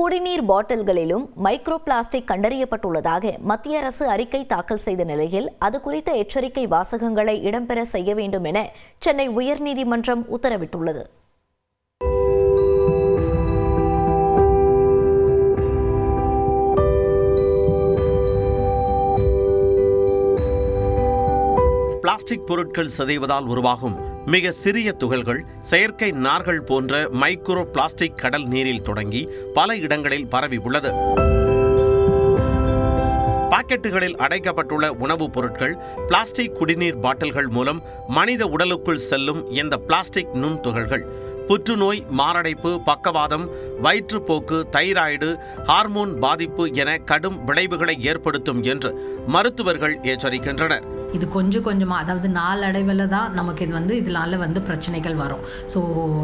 குடிநீர் பாட்டில்களிலும் micro plastic கண்டறியப்பட்டுள்ளதாக மத்திய அரசு அறிக்கை தாக்கல் செய்த நிலையில் அது குறித்த எச்சரிக்கை வாசகங்களை இடம்பெற செய்ய வேண்டும் என சென்னை உயர்நீதிமன்றம் உத்தரவிட்டுள்ளது. பிளாஸ்டிக் பொருட்கள் சிதைவதால் உருவாகும் மிக சிறிய துகள்கள், செயற்கை நார்கள் போன்ற மைக்ரோ பிளாஸ்டிக் கடல் நீரில் தொடங்கி பல இடங்களில் பரவி உள்ளது. பாக்கெட்டுகளில் அடைக்கப்பட்டுள்ள உணவுப் பொருட்கள், பிளாஸ்டிக் குடிநீர் பாட்டில்கள் மூலம் மனித உடலுக்குள் செல்லும் இந்த பிளாஸ்டிக் நுண்துகள்கள் புற்றுநோய், மாரடைப்பு, பக்கவாதம், வயிற்றுப்போக்கு, தைராய்டு, ஹார்மோன் பாதிப்பு என கடும் விளைவுகளை ஏற்படுத்தும் என்று மருத்துவர்கள் எச்சரிக்கின்றனர். இது கொஞ்சம் கொஞ்சமாக, அதாவது நாளடைவில் தான் நமக்கு இதனால பிரச்சனைகள் வரும். ஸோ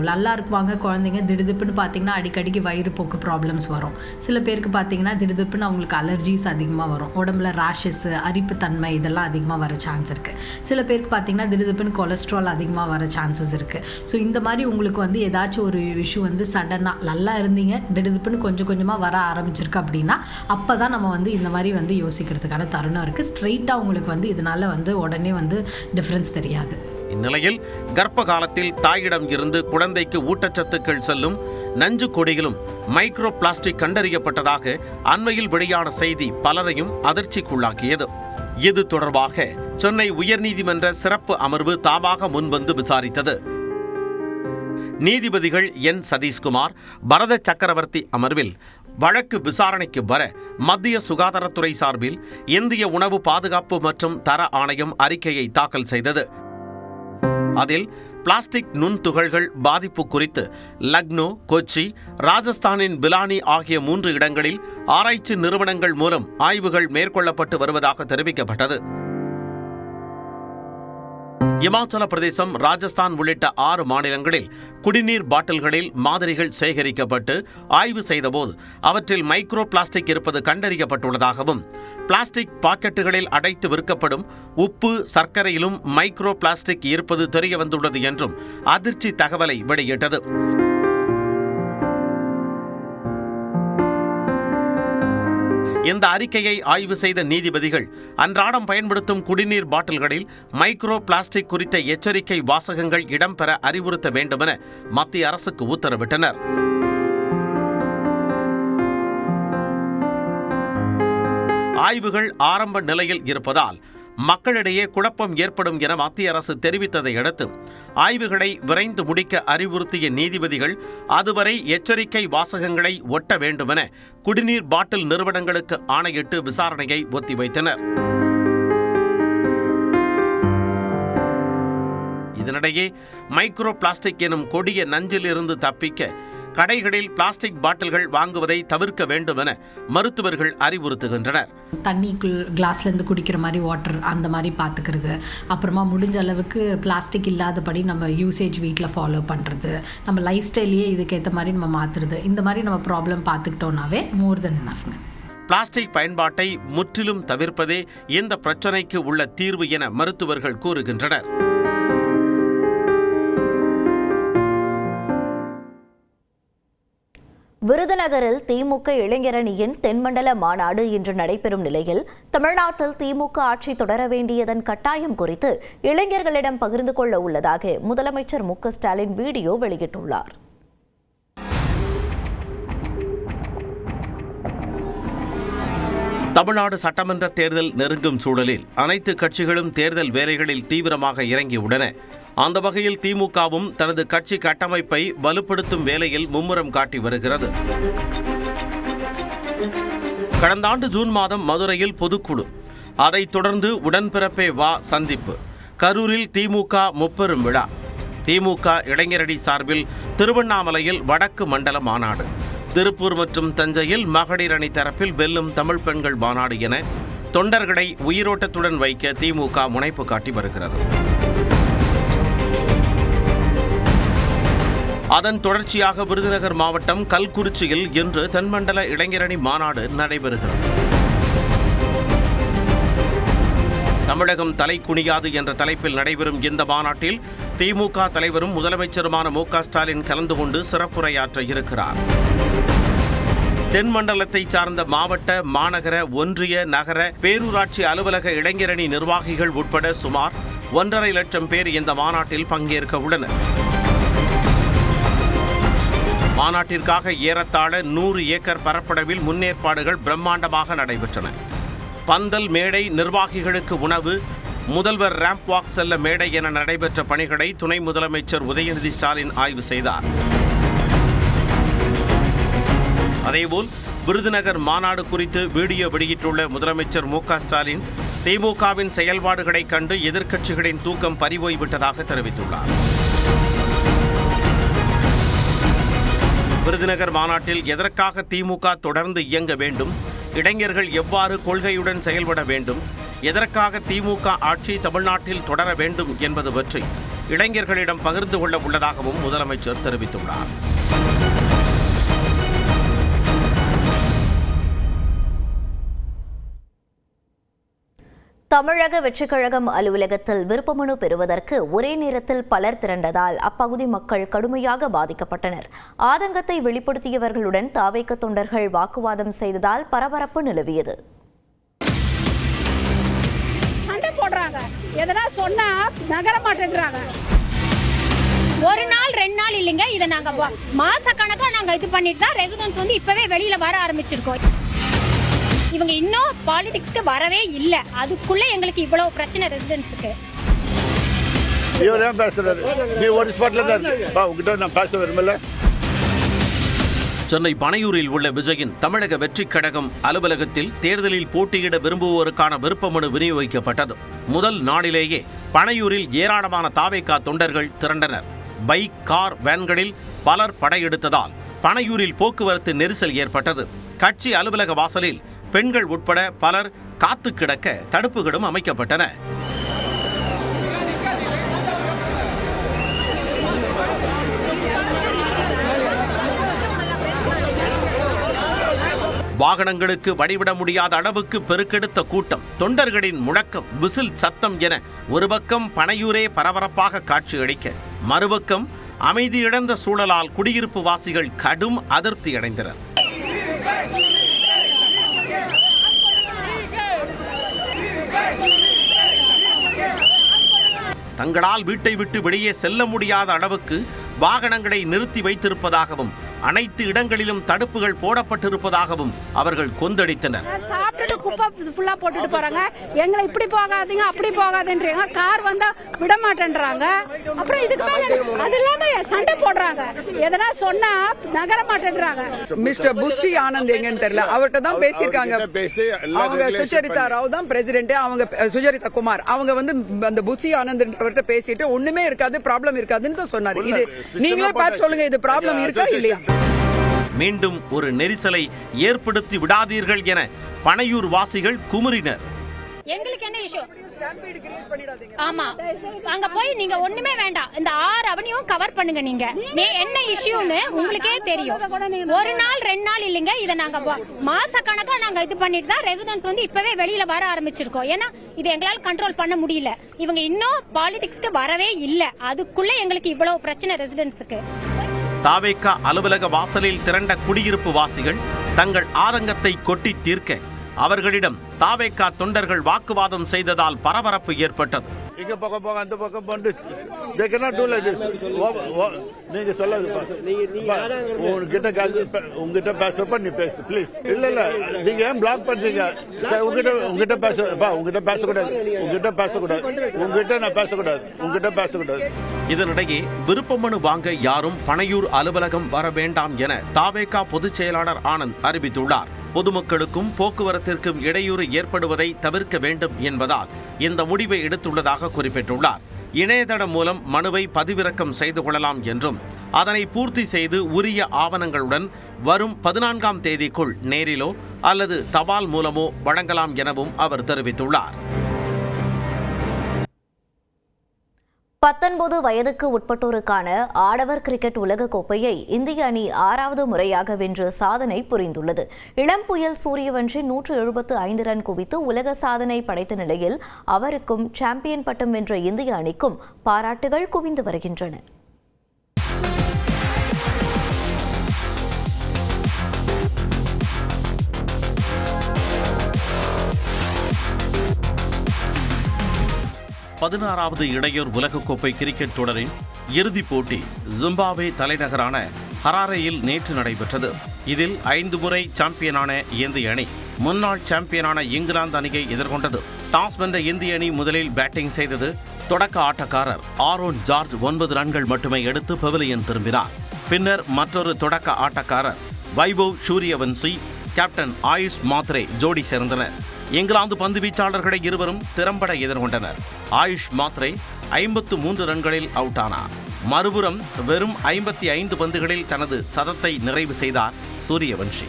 நல்லா இருக்குவாங்க குழந்தைங்க, திடுதுப்புன்னு பார்த்தீங்கன்னா அடிக்கடிக்கு வயிறுப்போக்கு ப்ராப்ளம்ஸ் வரும். சில பேருக்கு பார்த்தீங்கன்னா திடுதுப்புன்னு அவங்களுக்கு அலர்ஜிஸ் அதிகமாக வரும், உடம்புல ரேஷஸ், அரிப்புத்தன்மை இதெல்லாம் அதிகமாக வர சான்ஸ் இருக்குது. சில பேருக்கு பார்த்தீங்கன்னா திடுதுப்புன்னு கொலஸ்ட்ரால் அதிகமாக வர சான்சஸ் இருக்குது. ஸோ இந்த மாதிரி உங்களுக்கு ஏதாச்சும் ஒரு இஷ்யூ சடனாக நல்லா இருந்தீங்க, திடுதுப்புன்னு கொஞ்சம் கொஞ்சமாக வர ஆரம்பிச்சிருக்கு அப்படின்னா அப்போ தான் நம்ம இந்த மாதிரி யோசிக்கிறதுக்கான தருணம் இருக்குது. ஸ்ட்ரெயிட்டாக உங்களுக்கு இதனால் உடனே டிஃபரன்ஸ் தெரியாது. இந்நிலையில் கர்ப்ப காலத்தில் தாயிடம் இருந்து குழந்தைக்கு ஊட்டச்சத்துக்கள் செல்லும் நஞ்சு கொடிகளும் மைக்ரோ பிளாஸ்டிக் கண்டறியப்பட்டதாக அண்மையில் வெளியான செய்தி பலரையும் அதிர்ச்சிக்குள்ளாக்கியது. இது தொடர்பாக சென்னை உயர்நீதிமன்ற சிறப்பு அமர்வு தாமாக முன்வந்து விசாரித்தது. நீதிபதிகள் என் சதீஷ்குமார், பரத சக்கரவர்த்தி அமர்வில் வழக்கு விசாரணைக்கு வர மத்திய சுகாதாரத்துறை சார்பில் இந்திய உணவு பாதுகாப்பு மற்றும் தர ஆணையம் அறிக்கையை தாக்கல் செய்தது. அதில் பிளாஸ்டிக் நுண்துகள்கள் பாதிப்பு குறித்து லக்னோ, கொச்சி, ராஜஸ்தானின் பிலானி ஆகிய 3 இடங்களில் ஆராய்ச்சி நிறுவனங்கள் மூலம் ஆய்வுகள் மேற்கொள்ளப்பட்டு வருவதாக தெரிவிக்கப்பட்டது. இமாச்சல பிரதேசம், ராஜஸ்தான் உள்ளிட்ட 6 மாநிலங்களில் குடிநீர் பாட்டில்களில் மாதிரிகள் சேகரிக்கப்பட்டு ஆய்வு செய்தபோது அவற்றில் மைக்ரோ பிளாஸ்டிக் இருப்பது கண்டறியப்பட்டுள்ளதாகவும், பிளாஸ்டிக் பாக்கெட்டுகளில் அடைத்து விற்கப்படும் உப்பு, சர்க்கரையிலும் மைக்ரோ பிளாஸ்டிக் இருப்பது தெரியவந்துள்ளது என்றும் அதிர்ச்சி தகவலை வெளியிட்டது. இந்த அறிக்கையை ஆய்வு செய்த நீதிபதிகள் அன்றாடம் பயன்படுத்தும் குடிநீர் பாட்டில்களில் மைக்ரோ பிளாஸ்டிக் குறித்த எச்சரிக்கை வாசகங்கள் இடம்பெற அறிவுறுத்த வேண்டுமென மத்திய அரசுக்கு உத்தரவிட்டனர். ஆய்வுகள் ஆரம்ப நிலையில் இருப்பதால் மக்களிடையே குழப்பம் ஏற்படும் என மத்திய அரசு தெரிவித்ததை அடுத்து ஆய்வுகளை விரைந்து முடிக்க அறிவுறுத்திய நீதிபதிகள் அதுவரை எச்சரிக்கை வாசகங்களை ஒட்ட வேண்டுமென குடிநீர் பாட்டில் நிறுவனங்களுக்கு ஆணையிட்டு விசாரணையை ஒத்திவைத்தனர். இதனிடையே மைக்ரோ பிளாஸ்டிக் எனும் கொடிய நஞ்சிலிருந்து தப்பிக்க கடைகளில் பிளாஸ்டிக் பாட்டில்கள் வாங்குவதை தவிர்க்க வேண்டும் என மருத்துவர்கள் அறிவுறுத்துகின்றனர். தண்ணி கிளாஸ்லேருந்து குடிக்கிற மாதிரி வாட்டர் அந்த மாதிரி பார்த்துக்கிறது, அப்புறமா முடிஞ்ச அளவுக்கு பிளாஸ்டிக் இல்லாதபடி நம்ம யூசேஜ் வீட்டில் ஃபாலோ பண்ணுறது, நம்ம லைஃப் ஸ்டைலையே இதுக்கேற்ற மாதிரி நம்ம மாற்றுறது, இந்த மாதிரி நம்ம ப்ராப்ளம் பார்த்துக்கிட்டோன்னாவே மோர் தென் எனஃப். பிளாஸ்டிக் பயன்பாட்டை முற்றிலும் தவிர்ப்பதே இந்த பிரச்சனைக்கு உள்ள தீர்வு என மருத்துவர்கள் கூறுகின்றனர். விருதுநகரில் திமுக இளைஞரணியின் தென்மண்டல மாநாடு இன்று நடைபெறும் நிலையில் தமிழ்நாட்டில் திமுக ஆட்சி தொடர வேண்டியதன் கட்டாயம் குறித்து இளைஞர்களிடம் பகிர்ந்து கொள்ள உள்ளதாக முதலமைச்சர் மு க ஸ்டாலின் வீடியோ வெளியிட்டுள்ளார். தமிழ்நாடு சட்டமன்ற தேர்தல் நெருங்கும் சூழலில் அனைத்து கட்சிகளும் தேர்தல் வேலைகளில் தீவிரமாக இறங்கியுள்ளன. அந்த வகையில் திமுகவும் தனது கட்சி கட்டமைப்பை வலுப்படுத்தும் வேலையில் மும்முரம் காட்டி வருகிறது. கடந்த ஆண்டு ஜூன் மாதம் மதுரையில் பொதுக்குழு, அதைத் தொடர்ந்து உடன்பிறப்பே வா சந்திப்பு, கரூரில் திமுக முப்பெரும் விழா, திமுக இளைஞரணி சார்பில் திருவண்ணாமலையில் வடக்கு மண்டல மாநாடு, திருப்பூர் மற்றும் தஞ்சையில் மகளிர் அணி தரப்பில் வெல்லும் தமிழ் பெண்கள் மாநாடு என தொண்டர்களை உயிரோட்டத்துடன் வைக்க திமுக முனைப்பு காட்டி வருகிறது. அதன் தொடர்ச்சியாக விருதுநகர் மாவட்டம் கல்குறிச்சியில் இன்று தென்மண்டல இளைஞரணி மாநாடு நடைபெறுகிறது. தமிழகம் தலை குனியாது என்ற தலைப்பில் நடைபெறும் இந்த மாநாட்டில் திமுக தலைவரும் முதலமைச்சருமான மு க ஸ்டாலின் கலந்து கொண்டு சிறப்புரையாற்ற இருக்கிறார். தென்மண்டலத்தை சார்ந்த மாவட்ட, மாநகர, ஒன்றிய, நகர, பேரூராட்சி அலுவலக இளைஞரணி நிர்வாகிகள் உட்பட சுமார் 1.5 லட்சம் பேர் இந்த மாநாட்டில் பங்கேற்க உள்ளனர். மாநாட்டிற்காக ஏறத்தாழ 100 ஏக்கர் பரப்பளவில் முன்னேற்பாடுகள் பிரம்மாண்டமாக நடைபெற்றன. பந்தல், மேடை, நிர்வாகிகளுக்கு உணவு, முதல்வர் ரேம்ப் வாக் செல்ல மேடை என நடைபெற்ற பணிகளை துணை முதலமைச்சர் உதயநிதி ஸ்டாலின் ஆய்வு செய்தார். அதேபோல் விருதுநகர் மாநாடு குறித்து வீடியோ வெளியிட்டுள்ள முதலமைச்சர் மு.க. ஸ்டாலின் திமுகவின் செயல்பாடுகளை கண்டு எதிர்க்கட்சிகளின் தூக்கம் பறிபோய்விட்டதாக தெரிவித்துள்ளார். விருதுநகர் மாநாட்டில் எதற்காக திமுக தொடர்ந்து இயங்க வேண்டும், இளைஞர்கள் எவ்வாறு கொள்கையுடன் செயல்பட வேண்டும், எதற்காக திமுக ஆட்சி தமிழ்நாட்டில் தொடர வேண்டும் என்பது பற்றி இளைஞர்களிடம் பகிர்ந்து கொள்ள உள்ளதாகவும் முதலமைச்சர் தெரிவித்துள்ளார். தமிழக வெற்றிக் கழகம் அலுவலகத்தில் விருப்பமனு பெறுவதற்கு ஒரே நேரத்தில் பலர் திரண்டதால் அப்பகுதி மக்கள் கடுமையாக பாதிக்கப்பட்டனர். ஆதங்கத்தை வெளிப்படுத்தியவர்களுடன் தாவேக தொண்டர்கள் வாக்குவாதம் செய்ததால் பரபரப்பு நிலவியது. சண்டை போடுறாங்க, எதனா சொன்னா நகர மாட்டேன்றாங்க. ஒரு நாள் 2 நாள் இல்லைங்க, இதை நாங்க மாச கணக்கா நாங்க இது பண்ணிட்டு தான் ரெசிடென்ட்ஸ் வந்து இப்பவே வெளியில வர ஆரம்பிச்சிருக்கோம். இவங்க இன்னும் பாலிடிக்ஸ்க்கு வரவே இல்லை, அதுக்குள்ள எங்களுக்கு இவ்வளவு பிரச்சனை ரெசிடென்ட்ஸுக்கு. சென்னை பனையூரில் உள்ள விஜயின் தமிழக வெற்றிக் கழகம் அலுவலகத்தில் தேர்தலில் போட்டியிட விரும்புவோருக்கான விருப்பமனு விநியோகிக்கப்பட்டது. முதல் நாளிலேயே பனையூரில் ஏராளமான தாவேகா தொண்டர்கள் திரண்டனர். பைக், கார், வேன்களில் பலர் படையெடுத்ததால் பனையூரில் போக்குவரத்து நெரிசல் ஏற்பட்டது. கட்சி அலுவலக வாசலில் பெண்கள் உட்பட பலர் காத்து கிடக்க தடுப்புகளும் அமைக்கப்பட்டன. வாகனங்களுக்கு வழிவிட முடியாத அளவுக்கு பெருக்கெடுத்த கூட்டம், தொண்டர்களின் முழக்கம், விசில் சத்தம் என ஒரு பக்கம் பனையூரே பரபரப்பாக காட்சியளிக்க, மறுபக்கம் அமைதி இழந்த சூழலால் குடியிருப்பு வாசிகள் கடும் அதிருப்தி அடைந்தனர். தங்களால் வீட்டை விட்டு வெளியே செல்ல முடியாத அளவுக்கு வாகனங்களை நிறுத்தி வைத்திருப்பதாகவும் அனைத்து இடங்களிலும் தடுப்புகள் போடப்பட்டிருப்பதாகவும் அவர்கள் கொந்தளித்தனர். சாப்பிட்டுட்டு குப்பை ஃபுல்லா போட்டுட்டு போறாங்க. எங்களை இப்படி போகாதீங்க, அப்படி போகாதுன்றீங்க. கார் வந்தா விட மாட்டேன்றாங்க. அப்புறம் இதுக்கு மேல அது இல்லாம சண்டை போடுறாங்க, எதனா சொன்னா நகர மாட்டேன்றாங்க. மிஸ்டர் புஷி ஆனந்த் எங்கன்னு தெரியல, அவர்கிட்ட தான் பேசியிருக்காங்க. அவங்க சுஜரிதா ராவ் தான் பிரசிடென்ட், அவங்க சுஜரிதா குமார், அவங்க வந்து அந்த புஷி ஆனந்த் பேசிட்டு ஒண்ணுமே இருக்காது, ப்ராப்ளம் இருக்காதுன்னு தான் சொன்னாரு. இது நீங்களே பார்த்து சொல்லுங்க, இது ப்ராப்ளம் இருக்கா இல்லையா? மீண்டும் ஒரு நெரிசலை ஏற்படுத்தி விடாதீர்கள் என பனையூர் வாசிகள் குமுறினர். எங்களுக்கு என்ன இஷ்யூ? ஆமா, அங்க போய் நீங்க ஒண்ணுமே வேண்டாம், இந்த 6 அவனியும் கவர் பண்ணுங்க. நீங்க என்ன இஷ்யூன்னு உங்களுக்கே தெரியும். ஒரு நாள் 2 நாள் இல்லைங்க, இதை நாங்க மாச கணக்கா நாங்க இது பண்ணிட்டு தான் ரெசிடென்ட்ஸ் வந்து இப்பவே வெளியில வர ஆரம்பிச்சிருக்கோம். ஏன்னா இது எங்களால கண்ட்ரோல் பண்ண முடியல. இவங்க இன்னும் பாலிடிக்ஸ்க்கு வரவே இல்லை, அதுக்குள்ள எங்களுக்கு இவ்வளவு பிரச்சனை ரெசிடென்ட்ஸுக்கு. தாவேகா அலுவலக வாசலில் திரண்ட குடியிருப்பு வாசிகள் தங்கள் ஆதங்கத்தை கொட்டி தீர்க்க அவர்களிடம் தாவேகா தொண்டர்கள் வாக்குவாதம் செய்ததால் பரபரப்பு ஏற்பட்டது. இங்க பக்கம் போங்க, அந்த பக்கம் போண்டு they cannot do like this. நீங்க சொல்லாது, உங்ககிட்ட பேசப்ப நீ பேசு ப்ளீஸ். இல்ல இல்ல, நீங்க ஏன் பிளாக் பண்றீங்க? உங்ககிட்ட பேசக்கூடாது, உங்ககிட்ட நான் பேசக்கூடாது. இதனிடையே விருப்பமனு வாங்க யாரும் பனையூர் அலுவலகம் வர வேண்டாம் என தாவேகா பொதுச் செயலாளர் ஆனந்த் அறிவித்துள்ளார். பொதுமக்களுக்கும் போக்குவரத்திற்கும் இடையூறு ஏற்படுவதை தவிர்க்க வேண்டும் என்பதால் இந்த முடிவை எடுத்துள்ளதாக குறிப்பிட்டுள்ளார். இணையதளம் மூலம் மனுவை பதிவிறக்கம் செய்து கொள்ளலாம் என்றும் அதனை பூர்த்தி செய்து உரிய ஆவணங்களுடன் வரும் 14ஆம் தேதிக்குள் நேரிலோ அல்லது தபால் மூலமோ வழங்கலாம் எனவும் அவர் தெரிவித்துள்ளார். 19 வயதுக்கு உட்பட்டோருக்கான ஆடவர் கிரிக்கெட் உலக கோப்பையை இந்திய அணி 6வது முறையாக வென்று சாதனை புரிந்துள்ளது. இளம் புயல் சூரியவன்ஷி 175 ரன் குவித்து உலக சாதனை படைத்த நிலையில் அவருக்கும் சாம்பியன் பட்டம் வென்ற இந்திய அணிக்கும் பாராட்டுகள் குவிந்து வருகின்றன. 16வது இளையோர் உலகக்கோப்பை கிரிக்கெட் தொடரின் இறுதிப் போட்டி ஜிம்பாப்வே தலைநகரான ஹராரேயில் நேற்று நடைபெற்றது. இதில் 5 முறை சாம்பியனான இந்திய அணி முன்னாள் சாம்பியனான இங்கிலாந்து அணியை எதிர்கொண்டது. டாஸ் வென்ற இந்திய அணி முதலில் பேட்டிங் செய்தது. தொடக்க ஆட்டக்காரர் ஆரோன் ஜார்ஜ் 9 ரன்கள் மட்டுமே எடுத்து பெவிலியன் திரும்பினார். பின்னர் மற்றொரு தொடக்க ஆட்டக்காரர் வைபவ் சூரியவன்சி, கேப்டன் ஆயுஷ் மாத்ரே ஜோடி சேர்ந்தனர். இங்கிலாந்து பந்து வீச்சாளர்களை இருவரும் திறம்பட எதிர்கொண்டனர். ஆயுஷ் மாத்ரே 53 ரன்களில் அவுட் ஆனார். மறுபுறம் வெறும் 55 பந்துகளில் தனது சதத்தை நிறைவு செய்தார் சூரியவன்ஷி.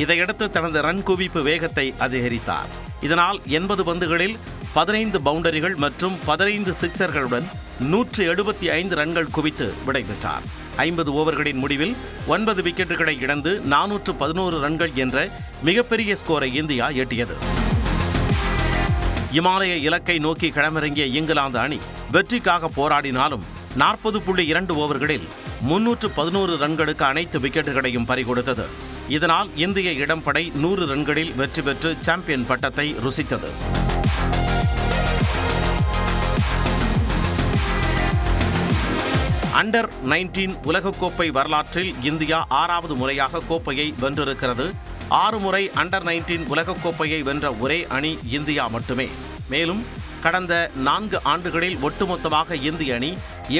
இதையடுத்து தனது ரன் குவிப்பு வேகத்தை அதிகரித்தார். இதனால் 80 பந்துகளில் 15 பவுண்டரிகள் மற்றும் 15 சிக்சர்களுடன் 175 ரன்கள் குவித்து விடைபெற்றார். 50 ஓவர்களின் முடிவில் 9 விக்கெட்டுகளை இழந்து 411 ரன்கள் என்ற மிகப்பெரிய ஸ்கோரை இந்தியா எட்டியது. இமாலய இலக்கை நோக்கி களமிறங்கிய இங்கிலாந்து அணி வெற்றிக்காக போராடினாலும் 40.2 ஓவர்களில் 311 ரன்களுக்கு அனைத்து விக்கெட்டுகளையும் பறிகொடுத்தது. இதனால் இந்திய இடம்படை 100 ரன்களில் வெற்றி பெற்று சாம்பியன் பட்டத்தை ருசித்தது. அண்டர் 19 உலகக்கோப்பை வரலாற்றில் இந்தியா 6வது முறையாக கோப்பையை வென்றிருக்கிறது. 6 முறை அண்டர் 19 உலகக்கோப்பையை வென்ற ஒரே அணி இந்தியா மட்டுமே. மேலும் கடந்த 4 ஆண்டுகளில் ஒட்டுமொத்தமாக இந்திய அணி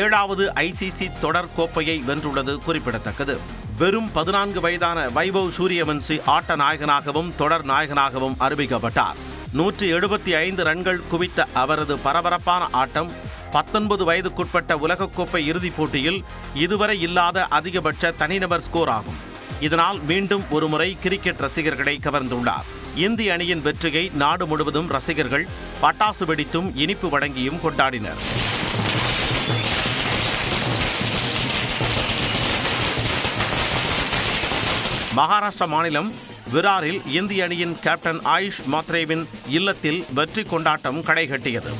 7வது ICC தொடர் கோப்பையை வென்றுள்ளது குறிப்பிடத்தக்கது. வெறும் 14 வயதான வைபவ் சூரியவன்சி ஆட்ட நாயகனாகவும் தொடர் நாயகனாகவும் அறிவிக்கப்பட்டார். 175 ரன்கள் குவித்த அவரது பரபரப்பான ஆட்டம் 19 வயதுக்குட்பட்ட உலகக்கோப்பை இறுதிப் போட்டியில் இதுவரை இல்லாத அதிகபட்ச தனிநபர் ஸ்கோர் ஆகும். இதனால் மீண்டும் ஒருமுறை கிரிக்கெட் ரசிகர்களை கவர்ந்துள்ளார். இந்திய அணியின் வெற்றியை நாடு முழுவதும் ரசிகர்கள் பட்டாசு வெடித்தும் இனிப்பு வழங்கியும் கொண்டாடினர். மகாராஷ்டிரா மாநிலம் விராரில் இந்திய அணியின் கேப்டன் ஆயுஷ் மாத்ரேவின் இல்லத்தில் வெற்றி கொண்டாட்டம் களைகட்டியது.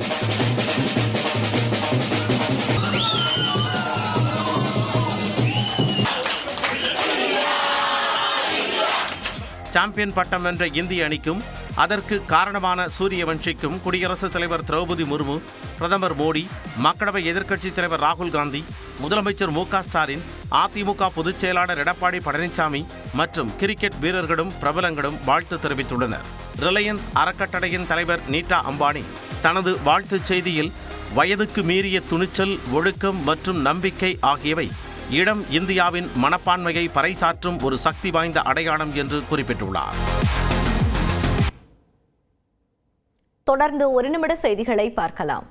சாம்பியன் பட்டம் வென்ற இந்திய அணிக்கும் அதற்கு காரணமான சூரியவன்ஷிக்கும் குடியரசுத் தலைவர் திரௌபதி முர்மு, பிரதமர் மோடி, மக்களவை எதிர்க்கட்சித் தலைவர் ராகுல் காந்தி, முதலமைச்சர் மு.க. ஸ்டாலின், அதிமுக பொதுச் செயலாளர் எடப்பாடி பழனிசாமி மற்றும் கிரிக்கெட் வீரர்களும் பிரபலங்களும் வாழ்த்து தெரிவித்துள்ளனர். ரிலையன்ஸ் அறக்கட்டளையின் தலைவர் நீட்டா அம்பானி தனது வாழ்த்துச் செய்தியில் வயதுக்கு மீறிய துணிச்சல், ஒழுக்கம் மற்றும் நம்பிக்கை ஆகியவை இடம் இந்தியாவின் மனப்பான்மையை பறைசாற்றும் ஒரு சக்தி வாய்ந்த அடையாளம் என்று குறிப்பிட்டுள்ளார். தொடர்ந்து 1 நிமிட செய்திகளை பார்க்கலாம்.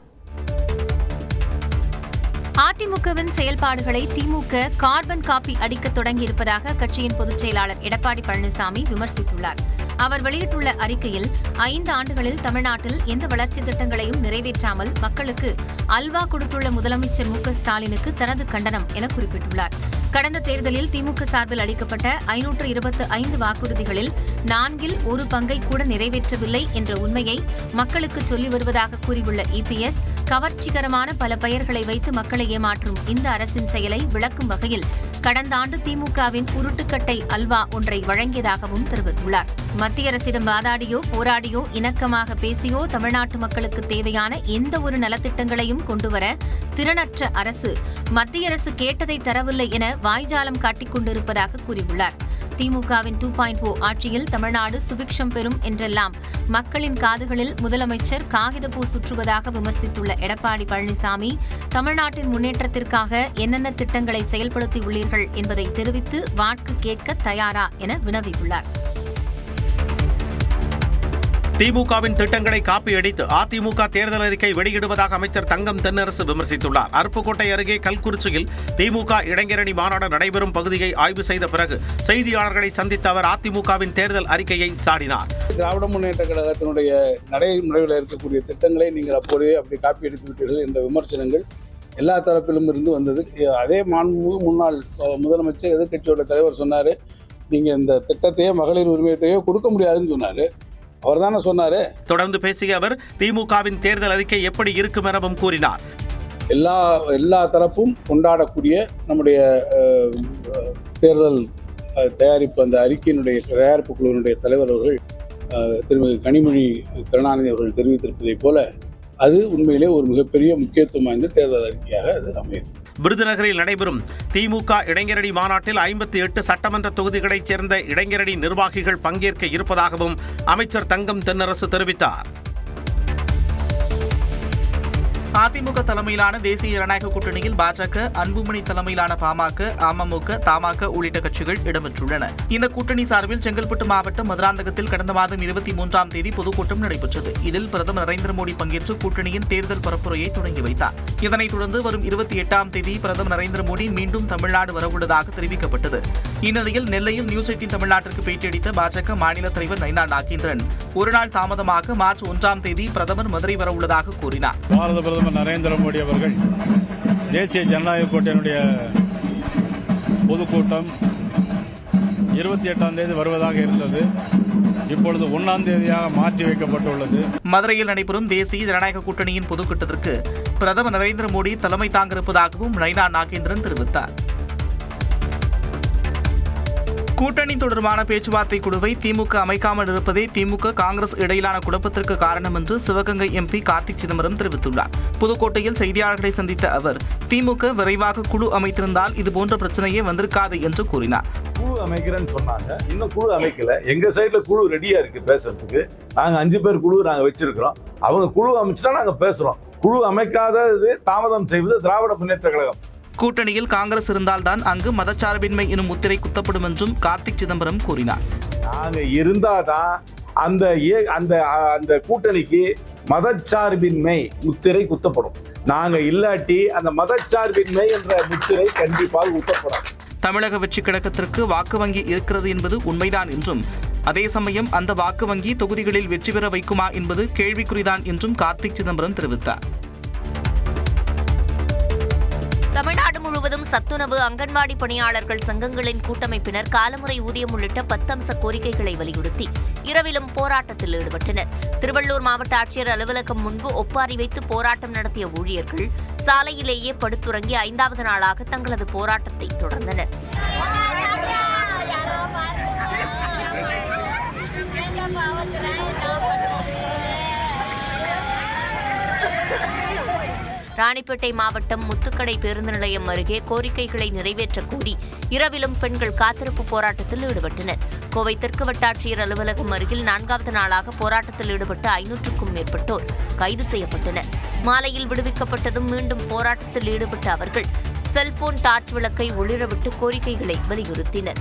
அதிமுகவின் செயல்பாடுகளை திமுக கார்பன் காப்பி அடிக்க தொடங்கியிருப்பதாக கட்சியின் பொதுச் செயலாளர் எடப்பாடி பழனிசாமி விமர்சித்துள்ளார். அவர் வெளியிட்டுள்ள அறிக்கையில் 5 ஆண்டுகளில் தமிழ்நாட்டில் எந்த வளர்ச்சி திட்டங்களையும் நிறைவேற்றாமல் மக்களுக்கு அல்வா கொடுத்துள்ள முதலமைச்சர் மு.க. ஸ்டாலினுக்கு தனது கண்டனம் என குறிப்பிட்டுள்ளார். கடந்த தேர்தலில் திமுக சார்பில் அளிக்கப்பட்ட 525 வாக்குறுதிகளில் 4இல் 1 பங்கை கூட நிறைவேற்றவில்லை என்ற உண்மையை மக்களுக்கு சொல்லி வருவதாக கூறியுள்ள இபிஎஸ், கவர்ச்சிகரமான பல பெயர்களை வைத்து மக்களை ஏமாற்றும் இந்த அரசின் செயலை விளக்கும் வகையில் கடந்த ஆண்டு திமுகவின் உருட்டுக்கட்டை அல்வா ஒன்றை வழங்கியதாகவும் தெரிவித்துள்ளார். மத்திய அரசிடம் வாதாடியோ போராடியோ இணக்கமாக பேசியோ தமிழ்நாட்டு மக்களுக்கு தேவையான எந்த ஒரு நலத்திட்டங்களையும் கொண்டுவர திறனற்ற அரசு மத்திய அரசு கேட்டதை தரவில்லை என வாய்ஜாலம் காட்டிக் கொண்டிருப்பதாக கூறியுள்ளார். திமுகவின் 2.0 ஆட்சியில் தமிழ்நாடு சுபிக்ஷம் பெறும் என்றெல்லாம் மக்களின் காதுகளில் முதலமைச்சர் காகிதப்பூ சுற்றுவதாக விமர்சித்துள்ள எடப்பாடி பழனிசாமி, தமிழ்நாட்டின் முன்னேற்றத்திற்காக என்னென்ன திட்டங்களை செயல்படுத்தியுள்ளீர்கள் என்பதை தெரிவித்து வாக்கு கேட்க தயாரா என வினவியுள்ளார். திமுகவின் திட்டங்களை காப்பியடித்து அதிமுக தேர்தல் அறிக்கை வெளியிடுவதாக அமைச்சர் தங்கம் தென்னரசு விமர்சித்துள்ளார். அருப்புக்கோட்டை அருகே கல்குறிச்சியில் திமுக இளைஞரணி மாநாடு நடைபெறும் பகுதியை ஆய்வு செய்த பிறகு செய்தியாளர்களை சந்தித்த அவர் அதிமுகவின் தேர்தல் அறிக்கையை சாடினார். திராவிட முன்னேற்ற கழகத்தினுடைய நடைமுறையில் இருக்கக்கூடிய திட்டங்களை நீங்கள் அப்போதே அப்படி காப்பி எடுத்து விட்டீர்கள் என்ற விமர்சனங்கள் எல்லா தரப்பிலும் இருந்து வந்தது. அதே முன்னாள் முதலமைச்சர் எதிர்க்கட்சியோட தலைவர் சொன்னார், நீங்கள் இந்த திட்டத்தையோ மகளிர் உரிமையத்தையோ கொடுக்க முடியாதுன்னு சொன்னார். அவர் தானே சொன்னாரு. தொடர்ந்து பேசிய அவர் திமுகவின் தேர்தல் அறிக்கை எப்படி இருக்கும் எனவும் கூறினார். எல்லா தரப்பும் கொண்டாடக்கூடிய நம்முடைய தேர்தல் தயாரிப்பு அந்த அறிக்கையினுடைய தயாரிப்பு குழுவினுடைய தலைவர் அவர்கள் திருமதி கனிமொழி கருணாநிதி அவர்கள் தெரிவித்திருப்பதைப் போல அது உண்மையிலே ஒரு மிகப்பெரிய முக்கியத்துவம் வாய்ந்த தேர்தல் அறிக்கையாக அது அமையும். விருதுநகரில் நடைபெறும் திமுக இளைஞரணி மாநாட்டில் 58 சட்டமன்ற தொகுதிகளைச் சேர்ந்த இளைஞரணி நிர்வாகிகள் பங்கேற்க இருப்பதாகவும் அமைச்சர் தங்கம் தென்னரசு தெரிவித்தார். அதிமுக தலைமையிலான தேசிய ஜனநாயக கூட்டணியில் பாஜக, அன்புமணி தலைமையிலான பாமக, அமமுக, தமாக உள்ளிட்ட கட்சிகள் இடம்பெற்றுள்ளன. இந்த கூட்டணி சார்பில் செங்கல்பட்டு மாவட்டம் மதுராந்தகத்தில் கடந்த மாதம் 23ஆம் தேதி பொதுக்கூட்டம் நடைபெற்றது. இதில் பிரதமர் நரேந்திர மோடி பங்கேற்று கூட்டணியின் தேர்தல் பரப்புரையை தொடங்கி வைத்தார். இதனைத் தொடர்ந்து வரும் 28ஆம் தேதி பிரதமர் நரேந்திர மோடி மீண்டும் தமிழ்நாடு வரவுள்ளதாக தெரிவிக்கப்பட்டது. இந்நிலையில் நெல்லையில் நியூஸ் 18 தமிழ்நாட்டிற்கு பேட்டியளித்த பாஜக மாநில தலைவர் நயினா நாகேந்திரன் ஒருநாள் தாமதமாக மார்ச் 1ஆம் தேதி பிரதமர் மதுரை வரவுள்ளதாக கூறினார். பிரதமர் நரேந்திர மோடி அவர்கள் தேசிய ஜனநாயக கூட்டணியுடைய பொதுக்கூட்டம் 28ஆம் தேதி வருவதாக இருந்தது. இப்பொழுது 1ஆம் தேதியாக மாற்றி வைக்கப்பட்டுள்ளது. மதுரையில் நடைபெறும் தேசிய ஜனநாயக கூட்டணியின் பொதுக்கூட்டத்திற்கு பிரதமர் நரேந்திர மோடி தலைமை தாங்க இருப்பதாகவும் நயினா நாகேந்திரன் தெரிவித்தார். கூட்டணி தொடர்பான பேச்சுவார்த்தை குழுவை திமுக அமைக்காமல் இருப்பதே திமுக காங்கிரஸ் இடையிலான குழப்பத்திற்கு காரணம் என்று சிவகங்கை எம்பி கார்த்திக் சிதம்பரம் தெரிவித்துள்ளார். புதுக்கோட்டையில் செய்தியாளர்களை சந்தித்த அவர் திமுக விரைவாக குழு அமைத்திருந்தால் இதுபோன்ற பிரச்சனையே வந்திருக்காது என்று கூறினார். குழு அமைக்கிறேன்னு சொன்னாங்க, இன்னும் குழு அமைக்கல. எங்க சைட்ல குழு ரெடியா இருக்கு பேசுறதுக்கு. நாங்க 5 பேர் குழு நாங்க வச்சிருக்கிறோம். அவங்க குழு அமைச்சுட்டா நாங்க பேசுறோம். குழு அமைக்காதது தாமதம் செய்வது திராவிட முன்னேற்ற கழகம். கூட்டணியில் காங்கிரஸ் இருந்தால்தான் அங்கு மதச்சார்பின்மை எனும் முத்திரை குத்தப்படும் என்றும் கார்த்திக் சிதம்பரம் கூறினார். நாங்க இருந்தாதான் அந்த கூட்டணிக்கு மதச்சார்பின்மை முத்திரை குத்தப்படும். நாங்க இல்லாட்டி அந்த மதச்சார்பின்மை என்ற முத்திரை கண்டிப்பாக குத்தப்படும். தமிழக வெற்றி கழகத்திற்கு வாக்கு வங்கி இருக்கிறது என்பது உண்மைதான் என்றும், அதே சமயம் அந்த வாக்கு வங்கி தொகுதிகளில் வெற்றி பெற வைக்குமா என்பது கேள்விக்குறிதான் என்றும் கார்த்திக் சிதம்பரம் தெரிவித்தார். தமிழ்நாடு முழுவதும் சத்துணவு அங்கன்வாடி பணியாளர்கள் சங்கங்களின் கூட்டமைப்பினர் காலமுறை ஊதியம் உள்ளிட்ட 10 அம்ச கோரிக்கைகளை வலியுறுத்தி இரவிலும் போராட்டத்தில் ஈடுபட்டனர். திருவள்ளூர் மாவட்ட ஆட்சியர் அலுவலகம் முன்பு ஒப்பாரி வைத்து போராட்டம் நடத்திய ஊழியர்கள் சாலையிலேயே படுத்துறங்கி 5வது நாளாக தங்களது போராட்டத்தை தொடர்ந்தனர். ராணிப்பேட்டை மாவட்டம் முத்துக்கடை பேருந்து நிலையம் அருகே கோரிக்கைகளை நிறைவேற்றக் கோரி இரவிலும் பெண்கள் காத்திருப்பு போராட்டத்தில் ஈடுபட்டனர். கோவை தெற்கு வட்டாட்சியர் அலுவலகம் அருகில் 4வது நாளாக போராட்டத்தில் ஈடுபட்ட 500க்கும் மேற்பட்டோர் கைது செய்யப்பட்டனர். மாலையில் விடுவிக்கப்பட்டதும் மீண்டும் போராட்டத்தில் ஈடுபட்ட அவர்கள் செல்போன் டார்ச் விளக்கை ஒளிரவிட்டு கோரிக்கைகளை வலியுறுத்தினர்.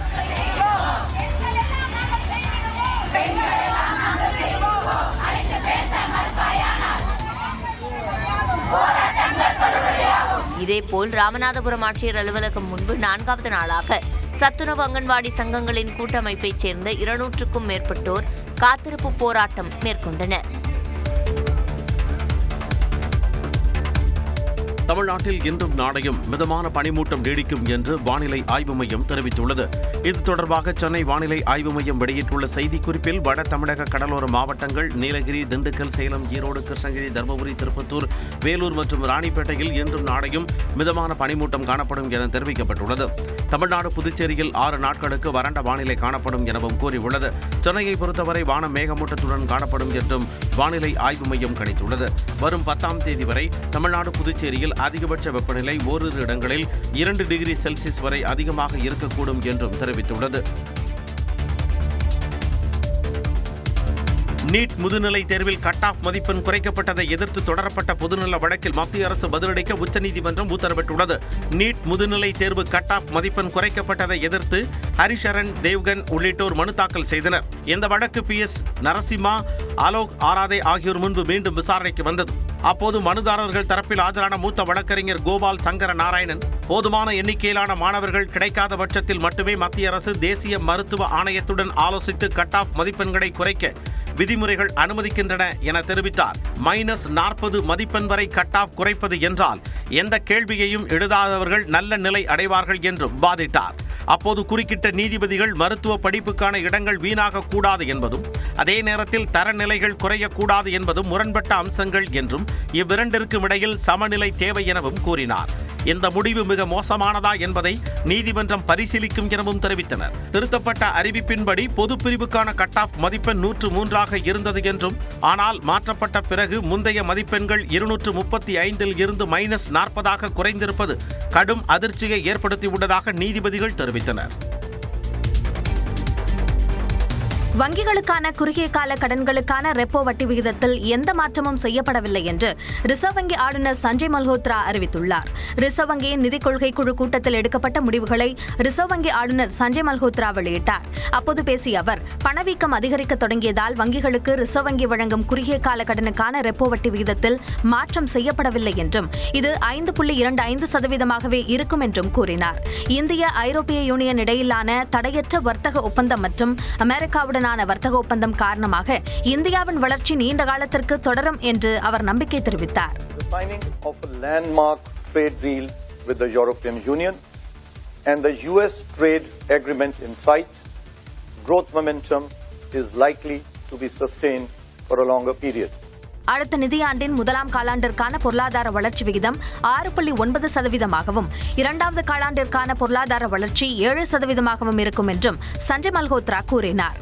இதேபோல் ராமநாதபுரம் ஆட்சியர் அலுவலகம் முன்பு 4வது நாளாக சத்துணவு அங்கன்வாடி சங்கங்களின் கூட்டமைப்பைச் சேர்ந்த 200க்கும் மேற்பட்டோர் காத்திருப்பு போராட்டம் மேற்கொண்டனர். தமிழ்நாட்டில் இன்றும் நாளையும் மிதமான பனிமூட்டம் நீடிக்கும் என்று வானிலை ஆய்வு மையம் தெரிவித்துள்ளது. இது தொடர்பாக சென்னை வானிலை ஆய்வு மையம் வெளியிட்டுள்ள செய்திக்குறிப்பில் வட தமிழக கடலோர மாவட்டங்கள் நீலகிரி, திண்டுக்கல், சேலம், ஈரோடு, கிருஷ்ணகிரி, தர்மபுரி, திருப்பத்தூர், வேலூர் மற்றும் ராணிப்பேட்டையில் இன்றும் நாளையும் மிதமான பனிமூட்டம் காணப்படும் என தெரிவிக்கப்பட்டுள்ளது. தமிழ்நாடு, புதுச்சேரியில் 6 நாட்களுக்கு வறண்ட வானிலை காணப்படும் எனவும் கூறியுள்ளது. சென்னையை பொறுத்தவரை வானம் மேகமூட்டத்துடன் காணப்படும் என்றும் வானிலை ஆய்வு மையம் கணித்துள்ளது. வரும் 10ஆம் தேதி வரை தமிழ்நாடு, புதுச்சேரியில் அதிகபட்ச வெப்பநிலை ஓரிரு இடங்களில் 2 டிகிரி செல்சியஸ் வரை அதிகமாக இருக்கக்கூடும் என்றும் தெரிவித்துள்ளது. நீட் முதுநிலை தேர்வில் கட் ஆஃப் மதிப்பெண் குறைக்கப்பட்டதை எதிர்த்து தொடரப்பட்ட பொதுநல வழக்கில் மத்திய அரசு பதிலளிக்க உச்சநீதிமன்றம் உத்தரவிட்டுள்ளது. நீட் முதுநிலை தேர்வு கட் ஆஃப் மதிப்பெண் குறைக்கப்பட்டதை எதிர்த்து ஹரிஷரன், தேவ்கன் உள்ளிட்டோர் மனு தாக்கல் செய்தனர். இந்த வழக்கு PS நரசிம்மா, அலோக் ஆராதே ஆகியோர் முன்பு மீண்டும் விசாரணைக்கு வந்தது. அப்போது மனுதாரர்கள் தரப்பில் ஆஜரான மூத்த வழக்கறிஞர் கோபால் சங்கர நாராயணன், போதுமான எண்ணிக்கையிலான மாணவர்கள் கிடைக்காத பட்சத்தில் மட்டுமே மத்திய அரசு தேசிய மருத்துவ ஆணையத்துடன் ஆலோசித்து கட் ஆஃப் மதிப்பெண்களை குறைக்க விதிமுறைகள் அனுமதிக்கின்றன என தெரிவித்தார். -40 மதிப்பெண் வரை கட் ஆஃப் குறைப்பது என்றால் எந்த கேள்வியையும் எழுதாதவர்கள் நல்ல நிலை அடைவார்கள் என்றும் வாதிட்டார். அப்போது குறுக்கிட்ட நீதிபதிகள் மருத்துவ படிப்புக்கான இடங்கள் வீணாக கூடாது என்பதும், அதே நேரத்தில் தரநிலைகள் குறையக்கூடாது என்பதும் முரண்பட்ட அம்சங்கள் என்றும் இவ்விரண்டிற்கும் இடையில் சமநிலை தேவை எனவும் கூறினார். இந்த முடிவு மிக மோசமானதா என்பதை நீதிமன்றம் பரிசீலிக்கும் எனவும் தெரிவித்தனர். திருத்தப்பட்ட அறிவிப்பின்படி பொது பிரிவுக்கான கட் ஆஃப் மதிப்பெண் 103ஆக இருந்தது என்றும், ஆனால் மாற்றப்பட்ட பிறகு முந்தைய மதிப்பெண்கள் 235 இருந்து -40ஆக குறைந்திருப்பது கடும் அதிர்ச்சியை ஏற்படுத்தியுள்ளதாக நீதிபதிகள் தெரிவித்தனர். வங்கிகளுக்கான குறுகிய கால கடன்களுக்கான ரெப்போ வட்டி விகிதத்தில் எந்த மாற்றமும் செய்யப்படவில்லை என்று ரிசர்வ் வங்கி ஆளுநர் சஞ்சய் மல்ஹோத்ரா அறிவித்துள்ளார். ரிசர்வ் வங்கியின் நிதிக் கொள்கை குழு கூட்டத்தில் எடுக்கப்பட்ட முடிவுகளை ரிசர்வ் வங்கி ஆளுநர் சஞ்சய் மல்ஹோத்ரா வெளியிட்டார். அப்போது பேசிய அவர், பணவீக்கம் அதிகரிக்க தொடங்கியதால் வங்கிகளுக்கு ரிசர்வ் வங்கி வழங்கும் குறுகிய கால கடனுக்கான ரெப்போ வட்டி விகிதத்தில் மாற்றம் செய்யப்படவில்லை என்றும், இது 5.25%ஆகவே இருக்கும் என்றும் கூறினார். இந்திய ஐரோப்பிய யூனியன் இடையிலான தடையற்ற வர்த்தக ஒப்பந்தம் மற்றும் அமெரிக்காவுடன் வர்த்தக ஒப்பந்தம் காரணமாக இந்தியாவின் வளர்ச்சி நீண்ட காலத்திற்கு தொடரும் என்று அவர் நம்பிக்கை தெரிவித்தார். The signing of a landmark trade deal with the European Union and the US trade agreement in sight, growth momentum is likely to be sustained for a longer period. அடுத்த நிதியாண்டின் முதலாம் காலாண்டிற்கான பொருளாதார வளர்ச்சி விகிதம் 6.9%ஆகவும், இரண்டாவது காலாண்டிற்கான பொருளாதார வளர்ச்சி 7%ஆகவும் இருக்கும் என்றும் சஞ்சய் மல்ஹோத்ரா கூறினார்.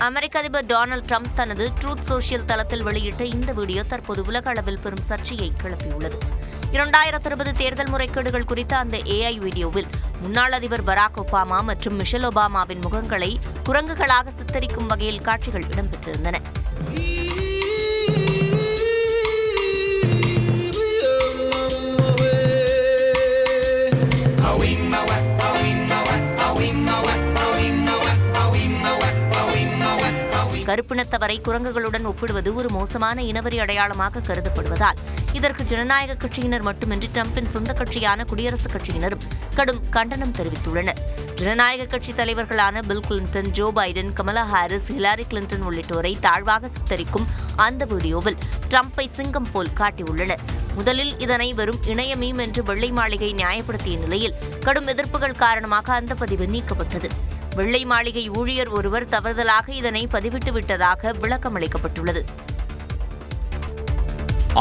அமெரிக்க அதிபர் டொனால்டு ட்ரம்ப் தனது ட்ரூத் சோஷியல் தளத்தில் வெளியிட்ட இந்த வீடியோ தற்போது உலக அளவில் பெரும் சர்ச்சையை கிளப்பியுள்ளது. 2020 தேர்தல் முறைகேடுகள் குறித்த அந்த AI வீடியோவில் முன்னாள் அதிபர் பராக் ஒபாமா மற்றும் மிஷேல் ஒபாமாவின் முகங்களை குரங்குகளாக சித்தரிக்கும் வகையில் காட்சிகள் இடம்பெற்றிருந்தன. கருப்பினத்தவரை குரங்குகளுடன் ஒப்பிடுவது ஒரு மோசமான இனவெறி அடையாளமாக கருதப்படுவதால் இதற்கு ஜனநாயக கட்சியினர் மட்டுமின்றி ட்ரம்பின் சொந்த கட்சியான குடியரசுக் கட்சியினரும் கடும் கண்டனம் தெரிவித்துள்ளனர். ஜனநாயக கட்சி தலைவர்களான Bill Clinton, Joe Biden, Kamala Harris, Hillary Clinton உள்ளிட்டோரை தாழ்வாக சித்தரிக்கும் அந்த வீடியோவில் ட்ரம்பை சிங்கம் போல் காட்டியுள்ளனர். முதலில் இதனை வெறும் இணைய மீம் என்று வெள்ளை மாளிகை நியாயப்படுத்திய நிலையில் கடும் எதிர்ப்புகள் காரணமாக அந்த பதிவு நீக்கப்பட்டது. வெள்ளை மாளிகை ஊழியர் ஒருவர் தவறுதலாக இதனை பதிவிட்டு விட்டதாக விளக்கமளிக்கப்பட்டுள்ளது.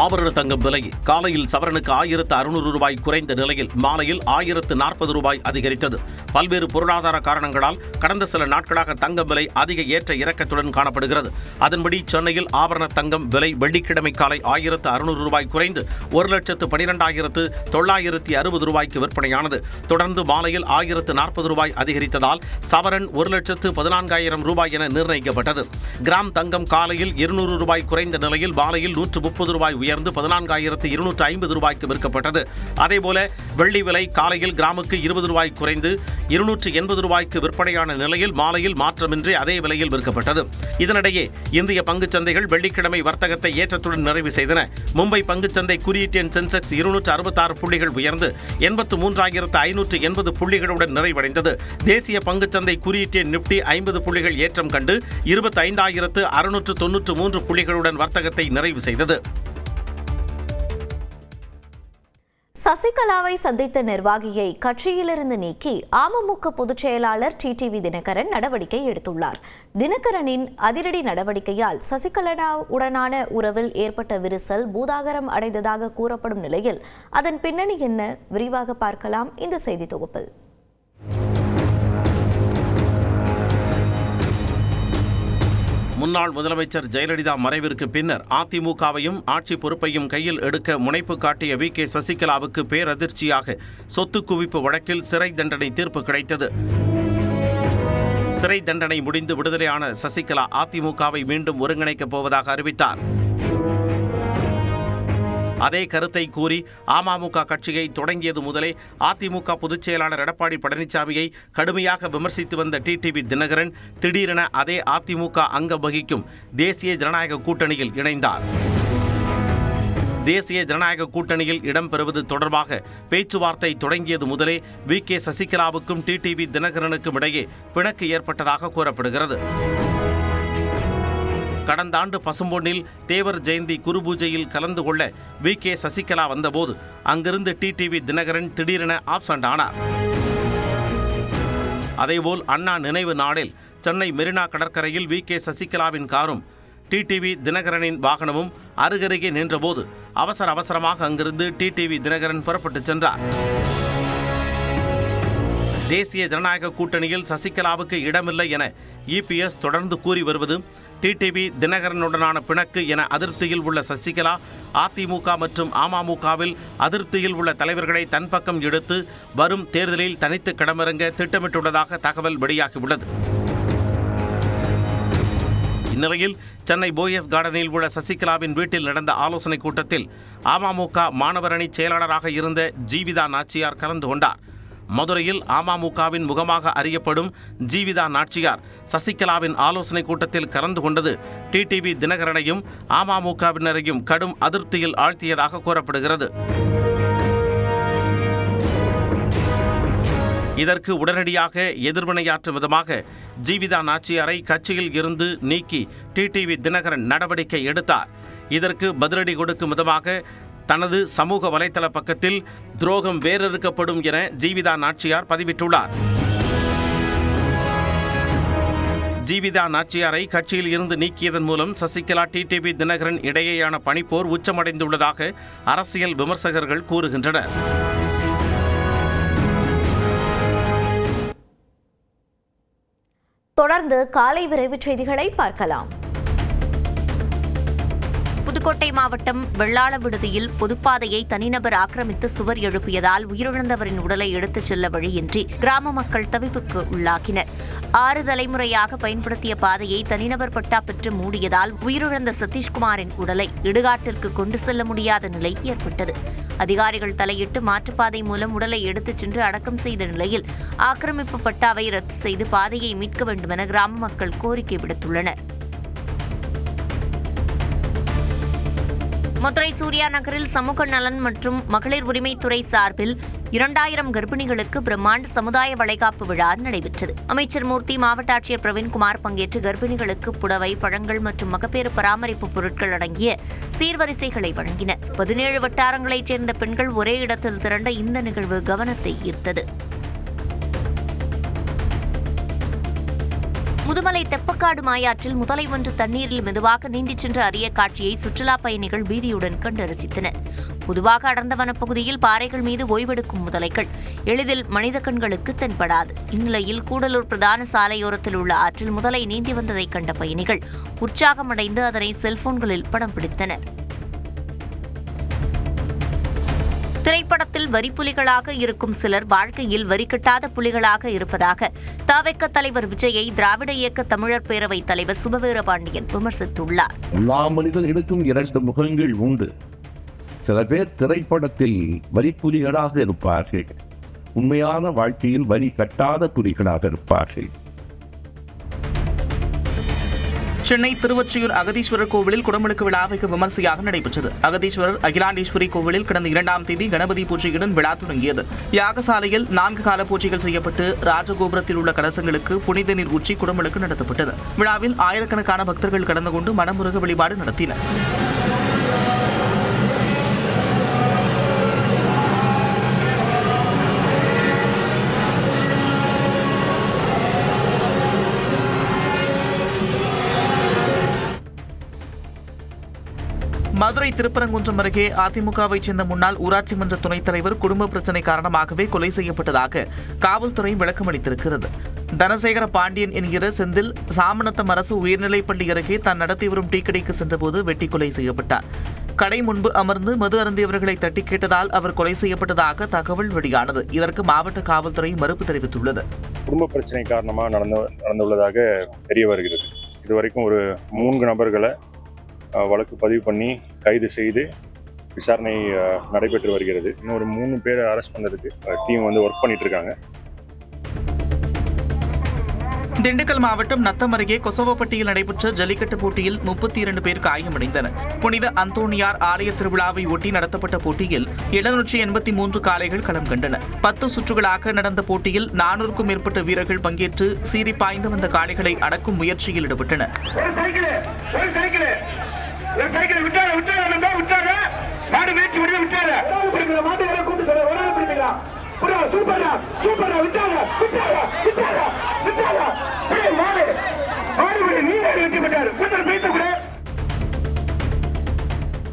ஆபரண தங்கம் விலை காலையில் சவரனுக்கு 1600 ரூபாய் குறைந்த நிலையில் மாலையில் 1040 ரூபாய் அதிகரித்தது. பல்வேறு பொருளாதார காரணங்களால் கடந்த சில நாட்களாக தங்கம் விலை அதிக ஏற்ற இறக்கத்துடன் காணப்படுகிறது. அதன்படி சென்னையில் ஆபரண தங்கம் விலை வெள்ளிக்கிழமை காலை 1600 ரூபாய் குறைந்து 1,12,960 ரூபாய்க்கு விற்பனையானது. தொடர்ந்து மாலையில் 1040 ரூபாய் அதிகரித்ததால் சவரன் 1,14,000 ரூபாய் என நிர்ணயிக்கப்பட்டது. கிராம் தங்கம் காலையில் 200 ரூபாய் குறைந்த நிலையில் மாலையில் 130 ரூபாய் உயர்ந்து 14,250 ரூபாய்க்கு விற்கப்பட்டது. அதேபோல வெள்ளி விலை காலையில் கிராமுக்கு 20 ரூபாய் குறைந்து 280 ரூபாய்க்கு விற்பனையான நிலையில் மாலையில் மாற்றமின்றி அதே விலையில் விற்கப்பட்டது. இதனிடையே இந்திய பங்குச்சந்தைகள் வெள்ளிக்கிழமை வர்த்தகத்தை ஏற்றத்துடன் நிறைவு செய்தன. மும்பை பங்குச்சந்தை குறியீட்டின் சென்செக்ஸ் 266 புள்ளிகள் உயர்ந்து 83,580 புள்ளிகளுடன் நிறைவடைந்தது. தேசிய பங்குச்சந்தை குறியீட்டின் நிப்டி 50 புள்ளிகள் ஏற்றம் கண்டு 25,693 புள்ளிகளுடன் வர்த்தகத்தை நிறைவு செய்தது. சசிகலாவை சந்தித்த நிர்வாகியை கட்சியிலிருந்து நீக்கி அமமுக பொதுச் செயலாளர் டிடிவி தினகரன் நடவடிக்கை எடுத்துள்ளார். தினகரனின் அதிரடி நடவடிக்கையால் சசிகலாவுடனான உறவில் ஏற்பட்ட விரிசல் பூதாகரம் அடைந்ததாக கூறப்படும் நிலையில் அதன் பின்னணி என்ன, விரிவாக பார்க்கலாம் இந்த செய்தி தொகுப்பில். முன்னாள் முதலமைச்சர் ஜெயலலிதா மறைவிற்கு பின்னர் அதிமுகவையும் ஆட்சி பொறுப்பையும் கையில் எடுக்க முனைப்பு காட்டிய வி.கே. சசிகலாவுக்கு பேரதிர்ச்சியாக சொத்து குவிப்பு வழக்கில் சிறை தண்டனை தீர்ப்பு கிடைத்தது. சிறை தண்டனை முடிந்து விடுதலையான சசிகலா அதிமுகவை மீண்டும் ஒருங்கிணைக்கப் போவதாக அறிவித்தார். அதே கருத்தை கூறி அமமுக கட்சியை தொடங்கியது முதலே அதிமுக பொதுச் செயலாளர் எடப்பாடி பழனிசாமியை கடுமையாக விமர்சித்து வந்த டிடிவி தினகரன் திடீரென அதே அதிமுக அங்கம் வகிக்கும் தேசிய ஜனநாயக கூட்டணியில் இணைந்தார். தேசிய ஜனநாயக கூட்டணியில் இடம்பெறுவது தொடர்பாக பேச்சுவார்த்தை தொடங்கியது முதலே வி.கே. சசிகலாவுக்கும் டிடிவி தினகரனுக்கும் இடையே பிணக்கு ஏற்பட்டதாக கூறப்படுகிறது. கடந்த ஆண்டு பசும்பொன்னில் தேவர் ஜெயந்தி குருபூஜையில் கலந்து கொள்ள வி.கே. சசிகலா வந்தபோது அங்கிருந்து டிடிவி தினகரன் திடீரென ஆப்சண்ட் ஆனார். அதேபோல் அண்ணா நினைவு நாளில் சென்னை மெரினா கடற்கரையில் வி.கே. சசிகலாவின் காரும் டிடிவி தினகரனின் வாகனமும் அருகருகே நின்றபோது அவசரமாக அங்கிருந்து டிடிவி தினகரன் புறப்பட்டு சென்றார். தேசிய ஜனநாயக கூட்டணியில் சசிகலாவுக்கு இடமில்லை என இபிஎஸ் தொடர்ந்து கூறி வருவது, டிடிவி தினகரனுடனான பிணக்கு என அதிருப்தியில் உள்ள சசிகலா அதிமுக மற்றும் அமமுகவில் அதிருப்தியில் உள்ள தலைவர்களை தன் பக்கம் எடுத்து வரும் தேர்தலில் தனித்து களமிறங்க திட்டமிட்டுள்ளதாக தகவல் வெளியாகியுள்ளது. இந்நிலையில் சென்னை போயஸ் கார்டனில் உள்ள சசிகலாவின் வீட்டில் நடந்த ஆலோசனைக் கூட்டத்தில் அமமுக மாணவரணி செயலாளராக இருந்த ஜீவிதா நாச்சியார் கலந்து கொண்டார். மதுரையில் அமமுகவின் முகமாக அறியப்படும் ஜீவிதா நாச்சியார் சசிகலாவின் ஆலோசனைக் கூட்டத்தில் கலந்து கொண்டது டிடிவி தினகரனையும் அமமுகவினரையும் கடும் அதிருப்தியில் ஆழ்த்தியதாக கூறப்படுகிறது. இதற்கு உடனடியாக எதிர்வினையாற்றும் விதமாக ஜீவிதா நாச்சியாரை கட்சியில் இருந்து நீக்கி டிடிவி தினகரன் நடவடிக்கை எடுத்தார். இதற்கு பதிலடி கொடுக்கும் விதமாக தனது சமூக வலைதள பக்கத்தில் துரோகம் வேறறுக்கப்படும் என ஜீவிதா நாச்சியார் பதிவிட்டுள்ளார். ஜீவிதா நாச்சியாரை கட்சியில் இருந்து நீக்கியதன் மூலம் சசிகலா டிடிவி தினகரன் இடையேயான பனிப்போர் உச்சமடைந்துள்ளதாக அரசியல் விமர்சகர்கள் கூறுகின்றனர். தொடர்ந்து காலை விரைவுச் செய்திகளை பார்க்கலாம். புதுக்கோட்டை மாவட்டம் வெள்ளாள விடுதியில் பொதுப்பாதையை தனிநபர் ஆக்கிரமித்து சுவர் எழுப்பியதால் உயிரிழந்தவரின் உடலை எடுத்துச் செல்ல வழியின்றி கிராம மக்கள் தவிப்புக்கு உள்ளாக்கினர். 6 தலைமுறையாக பயன்படுத்திய பாதையை தனிநபர் பட்டா பெற்று மூடியதால் உயிரிழந்த சதீஷ்குமாரின் உடலை இடுகாட்டிற்கு கொண்டு செல்ல முடியாத நிலை ஏற்பட்டது. அதிகாரிகள் தலையிட்டு மாற்றுப்பாதை மூலம் உடலை எடுத்துச் சென்று அடக்கம் செய்த நிலையில் ஆக்கிரமிப்பு பட்டாவை ரத்து செய்து பாதையை மீட்க வேண்டுமென கிராம மக்கள் கோரிக்கை விடுத்துள்ளனர். மதுரை சூர்யா நகரில் சமூக நலன் மற்றும் மகளிர் உரிமைத்துறை சார்பில் 2000 கர்ப்பிணிகளுக்கு பிரம்மாண்ட சமுதாய வளைகாப்பு விழா நடைபெற்றது. அமைச்சர் மூர்த்தி, மாவட்ட ஆட்சியர் பிரவீன்குமார் பங்கேற்று கர்ப்பிணிகளுக்கு புடவை, பழங்கள் மற்றும் மகப்பேறு பராமரிப்பு பொருட்கள் அடங்கிய சீர்வரிசைகளை வழங்கினர். 17 வட்டாரங்களைச் சேர்ந்த பெண்கள் ஒரே இடத்தில் திரண்ட இந்த நிகழ்வு கவனத்தை ஈர்த்தது. முதுமலை தெப்பக்காடு மாயாற்றில் முதலை ஒன்று தண்ணீரில் மெதுவாக நீந்திச் சென்ற அரிய காட்சியை சுற்றுலா பயணிகள் பீதியுடன் கண்டு ரசித்தனர். பொதுவாக அடர்ந்த வனப்பகுதியில் பாறைகள் மீது ஓய்வெடுக்கும் முதலைகள் எளிதில் மனித கண்களுக்கு தென்படாது. இந்நிலையில் கூடலூர் பிரதான சாலையோரத்தில் உள்ள ஆற்றில் முதலை நீந்தி வந்ததை கண்ட பயணிகள் உற்சாகமடைந்து அதனை செல்போன்களில் படம் பிடித்தனர். திரைப்படத்தில் வரிப்புலிகளாக இருக்கும் சிலர் வாழ்க்கையில் வரிக்கட்டாத புலிகளாக இருப்பதாக தவிக தலைவர் விஜயை திராவிட இயக்க தமிழர் பேரவைத் தலைவர் சுபவீரபாண்டியன் விமர்சித்துள்ளார். எல்லா மனிதர்களுக்கும் 2 முகங்கள் உண்டு. சில பேர் திரைப்படத்தில் வரிப்புலிகளாக இருப்பார்கள், உண்மையான வாழ்க்கையில் வரி கட்டாத புலிகளாக இருப்பார்கள். சென்னை திருவொற்றியூர் அகதீஸ்வரர் கோவிலில் குடமுழுக்கு விழா வெகு விமர்சையாக நடைபெற்றது. அகதீஸ்வரர் அகிலாண்டேஸ்வரி கோவிலில் கடந்த 2ஆம் தேதி கணபதி பூஜையுடன் விழா தொடங்கியது. யாகசாலையில் 4 கால பூஜைகள் செய்யப்பட்டு ராஜகோபுரத்தில் உள்ள கலசங்களுக்கு புனித நீர் ஊற்றி குடமுழுக்கு நடத்தப்பட்டது. விழாவில் ஆயிரக்கணக்கான பக்தர்கள் கலந்து கொண்டு மனமுருக வழிபாடு நடத்தினர். மதுரை திருப்பரங்குன்றம் அருகே அதிமுகவைச் சேர்ந்த முன்னாள் ஊராட்சி மன்ற துணைத் தலைவர் குடும்ப பிரச்சினை காரணமாகவே கொலை செய்யப்பட்டதாக காவல்துறை விளக்கமளித்திருக்கிறது. தனசேகர பாண்டியன் என்கிற செந்தில் சாமநத்தம் அரசு உயர்நிலைப்பள்ளி அருகே தான் நடத்தி வரும் டீ கடைக்கு சென்றபோது வெட்டி கொலை செய்யப்பட்டார். கடை முன்பு அமர்ந்து மது அருந்தியவர்களை தட்டி கேட்டதால் அவர் கொலை செய்யப்பட்டதாக தகவல் வெளியானது. இதற்கு மாவட்ட காவல்துறை மறுப்பு தெரிவித்துள்ளது. குடும்ப பிரச்சனை காரணமாக நடந்துள்ளதாக தெரிய வருகிறது. இதுவரைக்கும் ஒரு 3 நபர்களை வழக்கு பதிவு பண்ணி கைது செய்து விசாரணை நடைபெற்று வருகிறது. இன்னொரு 3 பேரை அரெஸ்ட் பண்ணதுக்கு டீம் ஒர்க் பண்ணிட்டு இருக்காங்க. திண்டுக்கல் மாவட்டம் நத்தம் அருகே கொசவப்பட்டியில் நடைபெற்ற ஜல்லிக்கட்டு போட்டியில் 32 பேர் காயமடைந்தனர். புனித அந்தோணியார் ஆலய திருவிழாவை ஒட்டி நடத்தப்பட்ட போட்டியில் 783 காளைகள் களம் கண்டன. 10 சுற்றுகளாக நடந்த போட்டியில் 400க்கும் மேற்பட்ட வீரர்கள் பங்கேற்று சீறி பாய்ந்து வந்த காளைகளை அடக்கும் முயற்சியில் ஈடுபட்டனர்.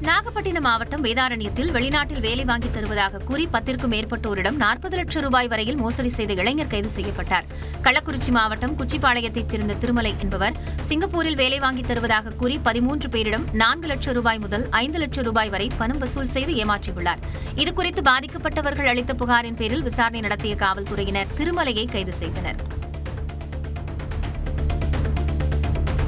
நாகப்பட்டினம் மாவட்டம் வேதாரண்யத்தில் வெளிநாட்டில் வேலை வாங்கி தருவதாக கூறி 10க்கும் மேற்பட்டோரிடம் 40 லட்சம் ரூபாய் வரையில் மோசடி செய்த இளைஞர் கைது செய்யப்பட்டார். கள்ளக்குறிச்சி மாவட்டம் குச்சிப்பாளையத்தைச் சேர்ந்த திருமலை என்பவர் சிங்கப்பூரில் வேலை வாங்கி தருவதாக கூறி 13 பேரிடம் 4 லட்சம் ரூபாய் முதல் 5 லட்சம் ரூபாய் வரை பணம் வசூல் செய்து ஏமாற்றியுள்ளார். இதுகுறித்து பாதிக்கப்பட்டவர்கள் அளித்த புகாரின் பேரில் விசாரணை நடத்திய காவல்துறையினர் திருமலையை கைது செய்தனர்.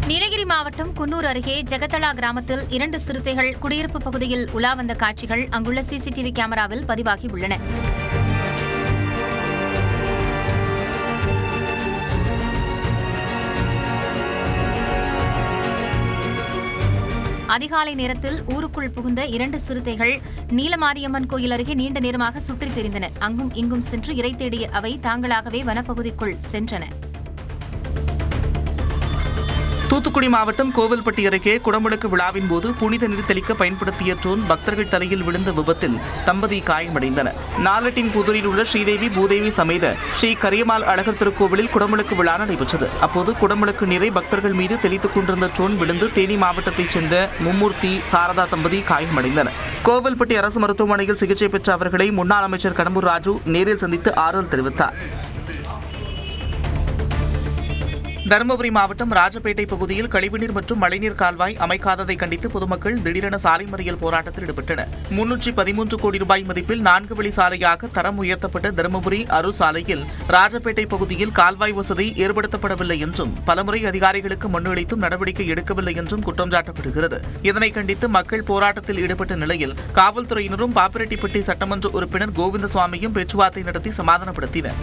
நீலகிரி மாவட்டம் குன்னூர் அருகே ஜெகத்தலா கிராமத்தில் 2 சிறுத்தைகள் குடியிருப்பு பகுதியில் உலா வந்த காட்சிகள் அங்குள்ள சிசிடிவி கேமராவில் பதிவாகி உள்ளன. அதிகாலை நேரத்தில் ஊருக்குள் புகுந்த 2 சிறுத்தைகள் நீலமாரியம்மன் கோயில் அருகே நீண்ட நேரமாக சுற்றித் திரிந்தன. அங்கும் இங்கும் சென்று இரை தேடிய அவை தாங்களாகவே வனப்பகுதிக்குள் சென்றன. தூத்துக்குடி மாவட்டம் கோவில்பட்டி அருகே குடமுழுக்கு விழாவின் போது புனித நீர் தெளிக்க பயன்படுத்திய ட்ரோன் பக்தர்கள் தலையில் விழுந்த விபத்தில் தம்பதி காயமடைந்தனர். நாலட்டின் புதூரில் உள்ள ஸ்ரீதேவி பூதேவி சமேத ஸ்ரீ கரியமால் அழகர் திருக்கோவிலில் குடமுழுக்கு விழா நடைபெற்றது. அப்போது குடமுழுக்கு நீரை பக்தர்கள் மீது தெளித்துக் கொண்டிருந்த ட்ரோன் விழுந்து தேனி மாவட்டத்தைச் சேர்ந்த மும்மூர்த்தி சாரதா தம்பதி காயமடைந்தனர். கோவில்பட்டி அரசு மருத்துவமனையில் சிகிச்சை பெற்ற அவர்களை முன்னாள் அமைச்சர் கடம்பூர் ராஜு நேரில் சந்தித்து ஆறுதல் தெரிவித்தார். தருமபுரி மாவட்டம் ராஜபேட்டை பகுதியில் கழிவுநீர் மற்றும் மழைநீர் கால்வாய் அமைக்காததை கண்டித்து பொதுமக்கள் திடீரென சாலை மறியல் போராட்டத்தில் ஈடுபட்டனர். 313 கோடி ரூபாய் மதிப்பில் 4 வழி சாலையாக தரம் உயர்த்தப்பட்ட தருமபுரி அரூர் சாலையில் ராஜபேட்டை பகுதியில் கால்வாய் வசதி ஏற்படுத்தப்படவில்லை என்றும் பலமுறை அதிகாரிகளுக்கு மனு அளித்தும் நடவடிக்கை எடுக்கவில்லை என்றும் குற்றம் சாட்டப்படுகிறது. இதனை கண்டித்து மக்கள் போராட்டத்தில் ஈடுபட்ட நிலையில் காவல்துறையினரும் பாப்பிரெட்டிப்பட்டி சட்டமன்ற உறுப்பினர் கோவிந்தசுவாமியும் பேச்சுவார்த்தை நடத்தி சமாதானப்படுத்தினர்.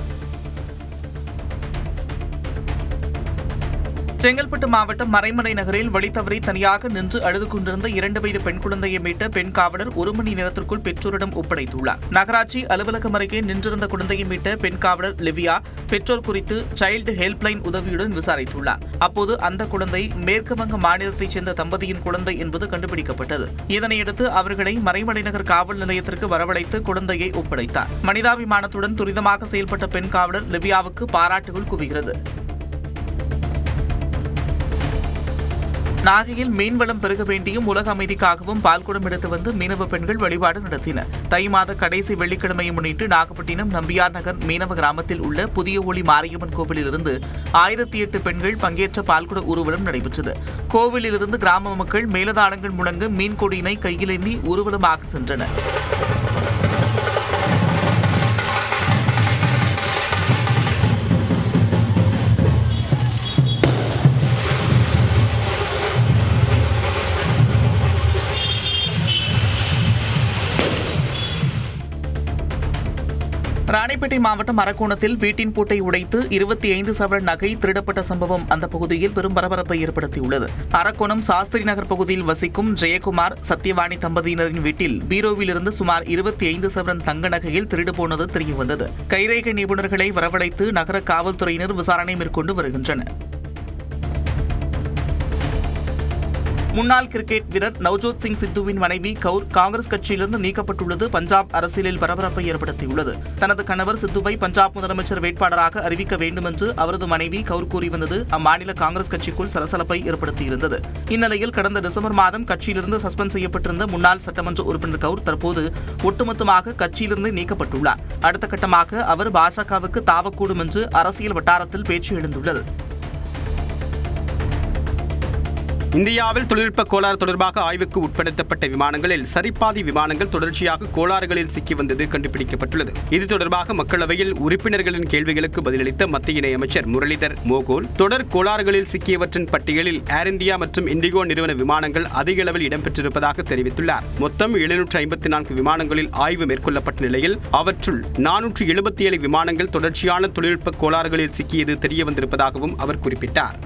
செங்கல்பட்டு மாவட்டம் மறைமலை நகரில் வழித்தவறி தனியாக நின்று அழுது கொண்டிருந்த 2 வயது பெண் குழந்தையை மீட்ட பெண் காவலர் 1 மணி நேரத்திற்குள் பெற்றோரிடம் ஒப்படைத்துள்ளார். நகராட்சி அலுவலகம் அருகே நின்றிருந்த குழந்தையை மீட்ட பெண் காவலர் லிவியா பெற்றோர் குறித்து சைல்டு ஹெல்ப்லைன் உதவியுடன் விசாரித்துள்ளார். அப்போது அந்த குழந்தை மேற்கு வங்க மாநிலத்தைச் சேர்ந்த தம்பதியின் குழந்தை என்பது கண்டுபிடிக்கப்பட்டது. இதனையடுத்து அவர்களை மறைமலை நகர் காவல் நிலையத்திற்கு வரவழைத்து குழந்தையை ஒப்படைத்தார். மனிதாபிமானத்துடன் துரிதமாக செயல்பட்ட பெண் காவலர் லிவியாவுக்கு பாராட்டுகள் குவிகிறது. நாகையில் மீன்வளம் பெருக வேண்டியும் உலக அமைதிக்காகவும் பால்குடம் எடுத்து வந்து மீனவ பெண்கள் வழிபாடு நடத்தினர். தை மாத கடைசி வெள்ளிக்கிழமையை முன்னிட்டு நாகப்பட்டினம் நம்பியார் நகர் மீனவ கிராமத்தில் உள்ள புதிய ஒளி மாரியம்மன் கோவிலிலிருந்து 1008 பெண்கள் பங்கேற்ற பால்குட ஊர்வலம் நடைபெற்றது. கோவிலிலிருந்து கிராம மக்கள் மேலதாளங்கள் முழங்க மீன் கொடியினை கையிலேந்தி ஊர்வலமாக சென்றனர். ராணிப்பேட்டை மாவட்டம் அரக்கோணத்தில் வீட்டின் பூட்டை உடைத்து 25 சவரன் நகை திருடப்பட்ட சம்பவம் அந்த பகுதியில் பெரும் பரபரப்பை ஏற்படுத்தியுள்ளது. அரக்கோணம் சாஸ்திரி நகர் பகுதியில் வசிக்கும் ஜெயக்குமார் சத்யவாணி தம்பதியினரின் வீட்டில் பீரோவில் இருந்து சுமார் 25 சவரன் தங்க நகையில் திருடு போனது தெரியவந்தது. கைரேகை நிபுணர்களை வரவழைத்து நகர காவல்துறையினர் விசாரணை மேற்கொண்டு வருகின்றனர். முன்னாள் கிரிக்கெட் வீரர் நவ்ஜோத் சிங் சித்துவின் மனைவி கவுர் காங்கிரஸ் கட்சியிலிருந்து நீக்கப்பட்டுள்ளது பஞ்சாப் அரசியலில் பரபரப்பை ஏற்படுத்தியுள்ளது. தனது கணவர் சித்துவை பஞ்சாப் முதலமைச்சர் வேட்பாளராக அறிவிக்க வேண்டும் என்று அவரது மனைவி கவுர் கூறி வந்தது அம்மாநில காங்கிரஸ் கட்சிக்குள் சலசலப்பை ஏற்படுத்தியிருந்தது. இந்நிலையில் கடந்த டிசம்பர் மாதம் கட்சியிலிருந்து சஸ்பெண்ட் செய்யப்பட்டிருந்த முன்னாள் சட்டமன்ற உறுப்பினர் கவுர் தற்போது ஒட்டுமொத்தமாக கட்சியிலிருந்து நீக்கப்பட்டுள்ளார். அடுத்த கட்டமாக அவர் பாஜகவுக்கு தாவக்கூடும் என்று அரசியல் வட்டாரத்தில் பேச்சு எழுந்துள்ளது. இந்தியாவில் தொழில்நுட்ப கோளாறு தொடர்பாக ஆய்வுக்கு உட்படுத்தப்பட்ட விமானங்களில் சரிபாதி விமானங்கள் தொடர்ச்சியாக கோளாறுகளில் சிக்கி வந்தது கண்டுபிடிக்கப்பட்டுள்ளது. இது தொடர்பாக மக்களவையில் உறுப்பினர்களின் கேள்விகளுக்கு பதிலளித்த மத்திய இணையமைச்சர் முரளிதர் மோகோல், தொடர் கோளாறுகளில் சிக்கியவற்றின் பட்டியலில் ஏர் இந்தியா மற்றும் இண்டிகோ நிறுவன விமானங்கள் அதிக அளவில் இடம்பெற்றிருப்பதாக தெரிவித்துள்ளார். மொத்தம் 754 விமானங்களில் ஆய்வு மேற்கொள்ளப்பட்ட நிலையில் அவற்றுள் 477 விமானங்கள் தொடர்ச்சியான தொழில்நுட்ப கோளாறுகளில் சிக்கியது தெரியவந்திருப்பதாகவும் அவர் குறிப்பிட்டார்.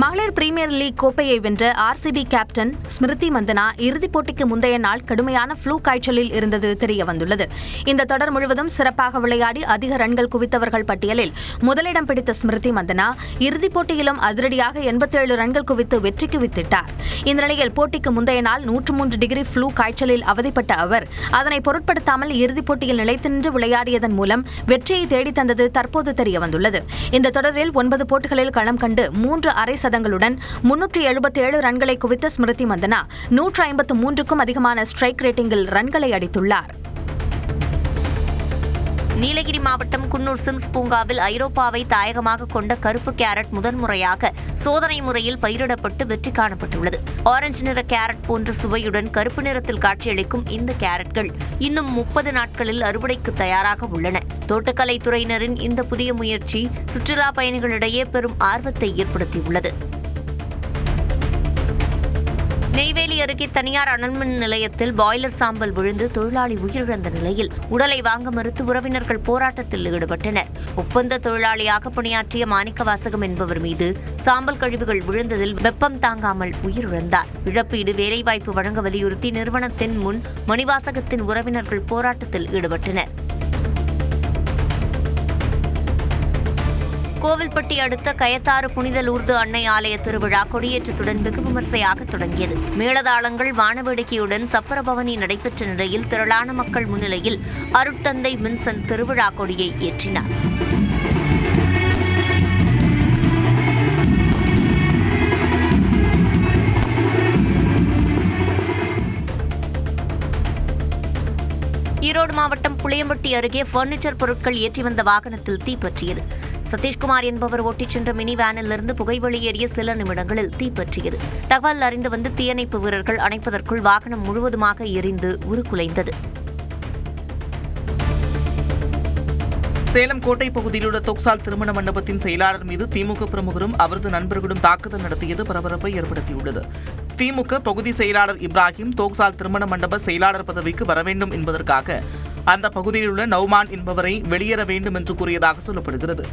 மகளிர் பிரீமியர் லீக் கோப்பையை வென்ற ஆர்சிபி கேப்டன் ஸ்மிருதி மந்தனா இறுதிப் போட்டிக்கு முந்தைய நாள் கடுமையான ஃப்ளூ காய்ச்சலில் இருந்தது தெரியவந்துள்ளது. இந்த தொடர் முழுவதும் சிறப்பாக விளையாடி அதிக ரன்கள் குவித்தவர்கள் பட்டியலில் முதலிடம் பிடித்த ஸ்மிருதி மந்தனா இறுதிப் போட்டியிலும் அதிரடியாக 87 ரன்கள் குவித்து வெற்றிக்கு வித்திட்டார். இந்த நிலையில் போட்டிக்கு முந்தைய நாள் 103 டிகிரி ஃப்ளூ காய்ச்சலில் அவதிப்பட்ட அவர் அதனை பொருட்படுத்தாமல் இறுதிப் போட்டியில் நிலைத்து நின்று விளையாடியதன் மூலம் வெற்றியை தேடித்தந்தது தற்போது தெரியவந்துள்ளது. இந்த தொடரில் 9 போட்டிகளில் களம் கண்டு 3 அரை சதங்களுடன் 377 ரன்களை குவித்த ஸ்மிருதி மந்தனா 153க்கும் அதிகமான ஸ்ட்ரைக் ரேட்டிங்கில் ரன்களை அடித்துள்ளார். நீலகிரி மாவட்டம் குன்னூர் சிம்ஸ் பூங்காவில் ஐரோப்பாவை தாயகமாக கொண்ட கருப்பு கேரட் முதன்முறையாக சோதனை முறையில் பயிரிடப்பட்டு வெற்றி காணப்பட்டுள்ளது. ஆரஞ்சு நிற கேரட் போன்ற சுவையுடன் கருப்பு நிறத்தில் காட்சியளிக்கும் இந்த கேரட்கள் இன்னும் 30 நாட்களில் அறுவடைக்கு தயாராக உள்ளன. தோட்டக்கலைத்துறையினரின் இந்த புதிய முயற்சி சுற்றுலா பயணிகளிடையே பெரும் ஆர்வத்தை ஏற்படுத்தியுள்ளது. நெய்வேலி அருகே தனியார் அனல்மின் நிலையத்தில் பாய்லர் சாம்பல் விழுந்து தொழிலாளி உயிரிழந்த நிலையில் உடலை வாங்க மறுத்து உறவினர்கள் போராட்டத்தில் ஈடுபட்டனர். ஒப்பந்த தொழிலாளியாக பணியாற்றிய மாணிக்கவாசகம் என்பவர் மீது சாம்பல் கழிவுகள் விழுந்ததில் வெப்பம் தாங்காமல் உயிரிழந்தார். இழப்பீடு, வேலைவாய்ப்பு வழங்க வலியுறுத்தி நிறுவனத்தின் முன் மணிவாசகத்தின் உறவினர்கள் போராட்டத்தில் ஈடுபட்டனர். கோவில்பட்டி அடுத்த கயத்தாறு புனித லூர்து அன்னை ஆலய திருவிழா கொடியேற்றத்துடன் வெகு விமர்சையாக தொடங்கியது. மேளதாளங்கள், வானவேடிக்கையுடன் சப்பரபவனி நடைபெற்ற நிலையில் திரளான மக்கள் முன்னிலையில் அருட்தந்தை வின்சென்ட் திருவிழா கொடியை ஏற்றினார். ஈரோடு மாவட்டம் புளியம்பட்டி அருகே பர்னிச்சர் பொருட்கள் ஏற்றி வந்த வாகனத்தில் தீப்பற்றியது. சதீஷ்குமார் என்பவர் ஓட்டிச் சென்ற மினி வேனிலிருந்து புகை வெளியேறிய சில நிமிடங்களில் தீப்பற்றியது. தகவல் அறிந்து வந்து தீயணைப்பு வீரர்கள் அணைப்பதற்குள் வாகனம் முழுவதுமாக எரிந்து உருக்குலைந்தது. சேலம் கோட்டை பகுதியில் உள்ள தொக்சால் திருமண மண்டபத்தின் செயலாளர் மீது திமுக பிரமுகரும் அவரது நண்பர்களும் தாக்குதல் நடத்தியது பரபரப்பை ஏற்படுத்தியுள்ளது. திமுக பகுதி செயலாளர் இப்ராஹிம் தோக்சால் திருமண மண்டப செயலாளர் பதவிக்கு வர வேண்டும் என்பதற்காக அந்த பகுதியில் உள்ள நௌமான் என்பவரை வெளியேற வேண்டும் என்று கூறியதாக சொல்லப்படுகிறது.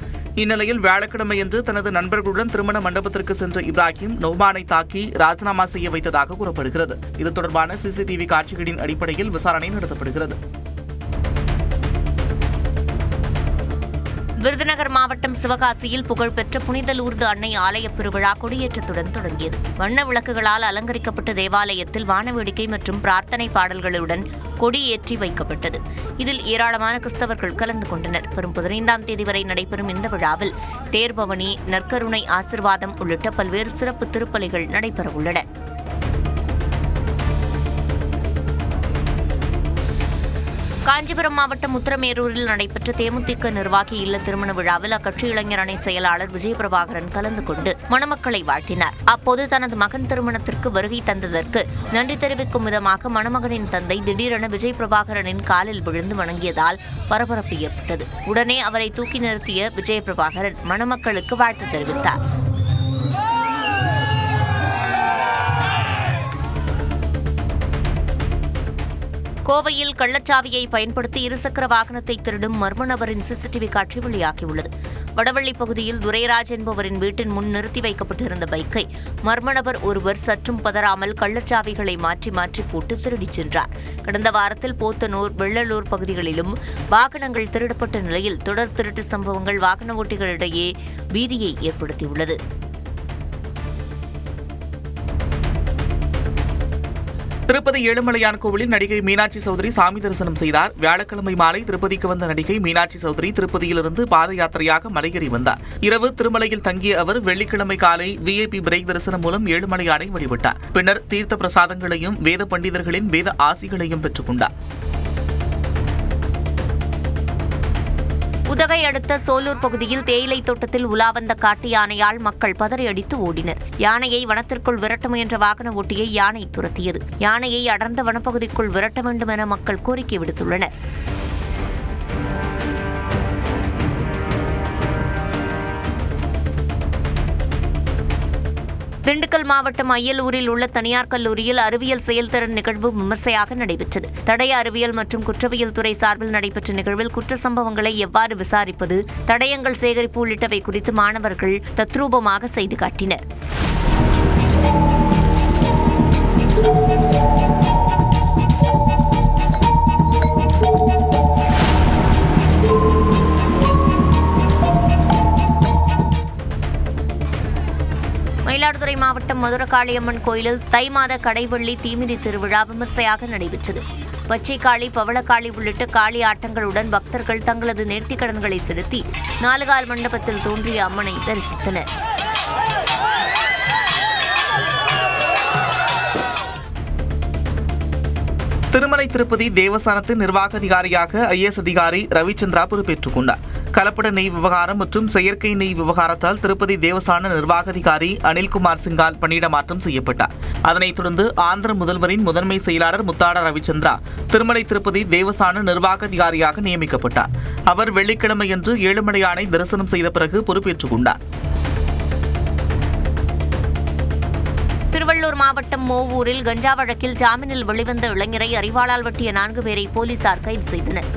இந்நிலையில் வியாழக்கிழமையன்று தனது நண்பர்களுடன் திருமண மண்டபத்திற்கு சென்ற இப்ராஹிம் நௌமானை தாக்கி ராஜினாமா செய்ய வைத்ததாக கூறப்படுகிறது. இது தொடர்பான சிசிடிவி காட்சிகளின் அடிப்படையில் விசாரணை நடத்தப்படுகிறது. விருதுநகர் மாவட்டம் சிவகாசியில் புகழ்பெற்ற புனித லூர்து அன்னை ஆலய பெருவிழா கொடியேற்றத்துடன் தொடங்கியது. வண்ண விளக்குகளால் அலங்கரிக்கப்பட்ட தேவாலயத்தில் வானவேடிக்கை மற்றும் பிரார்த்தனை பாடல்களுடன் கொடியேற்றி வைக்கப்பட்டது. இதில் ஏராளமான கிறிஸ்தவர்கள் கலந்து கொண்டனர். வரும் 15ஆம் தேதி வரை நடைபெறும் இந்த விழாவில் தேர்பவனி, நற்கருணை ஆசிர்வாதம் உள்ளிட்ட பல்வேறு சிறப்பு திருப்பலிகள் நடைபெறவுள்ளன. காஞ்சிபுரம் மாவட்டம் உத்தரமேரூரில் நடைபெற்ற தேமுதிக நிர்வாகி இல்ல திருமண விழாவில் அக்கட்சி இளைஞர் அணி செயலாளர் விஜயபிரபாகரன் கலந்து கொண்டு மணமக்களை வாழ்த்தினார். அப்போது தனது மகன் திருமணத்திற்கு வருகை தந்ததற்கு நன்றி தெரிவிக்கும் விதமாக மணமகனின் தந்தை திடீரென விஜயபிரபாகரனின் காலில் விழுந்து வணங்கியதால் பரபரப்பு ஏற்பட்டது. உடனே அவரை தூக்கி நிறுத்திய விஜயபிரபாகரன் மணமக்களுக்கு வாழ்த்து தெரிவித்தார். கோவையில் கள்ளச்சாவியை பயன்படுத்தி இருசக்கர வாகனத்தை திருடும் மர்ம நபரின் சிசிடிவி காட்சி வெளியாகியுள்ளது. வடவள்ளி பகுதியில் துரைராஜ் என்பவரின் வீட்டின் முன் நிறுத்தி வைக்கப்பட்டிருந்த பைக்கை மர்ம நபர் ஒருவர் சற்றும் பதறாமல் கள்ளச்சாவிகளை மாற்றி மாற்றி போட்டு திருடிச் சென்றார். கடந்த வாரத்தில் போத்தனூர், வெள்ளலூர் பகுதிகளிலும் வாகனங்கள் திருடப்பட்ட நிலையில் தொடர் திருட்டு சம்பவங்கள் வாகன ஓட்டிகளிடையே பீதியை ஏற்படுத்தியுள்ளது. திருப்பதி ஏழுமலையான் கோவிலில் நடிகை மீனாட்சி சௌத்ரி சாமி தரிசனம் செய்தார். வியாழக்கிழமை மாலை திருப்பதிக்கு வந்த நடிகை மீனாட்சி சௌத்ரி திருப்பதியிலிருந்து பாத யாத்திரையாக மலையேறி வந்தார். இரவு திருமலையில் தங்கிய அவர் வெள்ளிக்கிழமை காலை விஐபி பிரேக் தரிசனம் மூலம் ஏழுமலையானை வழிபட்டார். பின்னர் தீர்த்த பிரசாதங்களையும் வேத பண்டிதர்களின் வேத ஆசிகளையும் பெற்றுக் கொண்டார். உதகை அடுத்த சோலூர் பகுதியில் தேயிலை தோட்டத்தில் உலா வந்த காட்டு யானையால் மக்கள் பதறியடித்து ஓடினர். யானையை வனத்திற்குள் விரட்ட முயன்ற வாகன ஓட்டியை யானை துரத்தியது. யானையை அடர்ந்த வனப்பகுதிக்குள் விரட்ட வேண்டும் என மக்கள் கோரிக்கை விடுத்துள்ளனர். திண்டுக்கல் மாவட்டம் அய்யலூரில் உள்ள தனியார் கல்லூரியில் அறிவியல் செயல்திறன் நிகழ்வு விமர்சையாக நடைபெற்றது. தடய அறிவியல் மற்றும் குற்றவியல் துறை சார்பில் நடைபெற்ற நிகழ்வில் குற்ற சம்பவங்களை எவ்வாறு விசாரிப்பது, தடயங்கள் சேகரிப்பு உள்ளிட்டவை குறித்து மாணவர்கள் தத்ரூபமாக செய்து காட்டினர். மயிலாடுதுறை மாவட்டம் மதுரகாளியம்மன் கோயிலில் தை மாத கடைவள்ளி தீமிதி திருவிழா விமர்சையாக நடைபெற்றது. பச்சைக்காளி, பவளக்காளி உள்ளிட்ட காளி ஆட்டங்களுடன் பக்தர்கள் தங்களது நேர்த்திக்கடன்களை செலுத்தி நாலுகால் மண்டபத்தில் தோன்றிய அம்மனை தரிசித்தனர். திருமலை திருப்பதி தேவஸ்தானத்தின் நிர்வாக அதிகாரியாக IAS அதிகாரி ரவிச்சந்திரா பொறுப்பேற்றுக் கொண்டார். கலப்பட நெய் விவகாரம் மற்றும் செயற்கை நெய் விவகாரத்தால் திருப்பதி தேவஸ்தான நிர்வாக அதிகாரி அனில்குமார் சிங்கால் பணியிட மாற்றம் செய்யப்பட்டார். அதனைத் தொடர்ந்து ஆந்திர முதல்வரின் முதன்மை செயலாளர் முத்தாட ரவிச்சந்திரா திருமலை திருப்பதி தேவஸ்தான நிர்வாக அதிகாரியாக நியமிக்கப்பட்டார். அவர் வெள்ளிக்கிழமையன்று ஏழுமலையானை தரிசனம் செய்த பிறகு பொறுப்பேற்றுக் கொண்டார். திருவள்ளூர் மாவட்டம் மோவூரில் கஞ்சா வழக்கில் ஜாமீனில் வெளிவந்த இளைஞரை அரிவாளால் வெட்டிய 4 பேரை போலீசார் கைது செய்தனர்.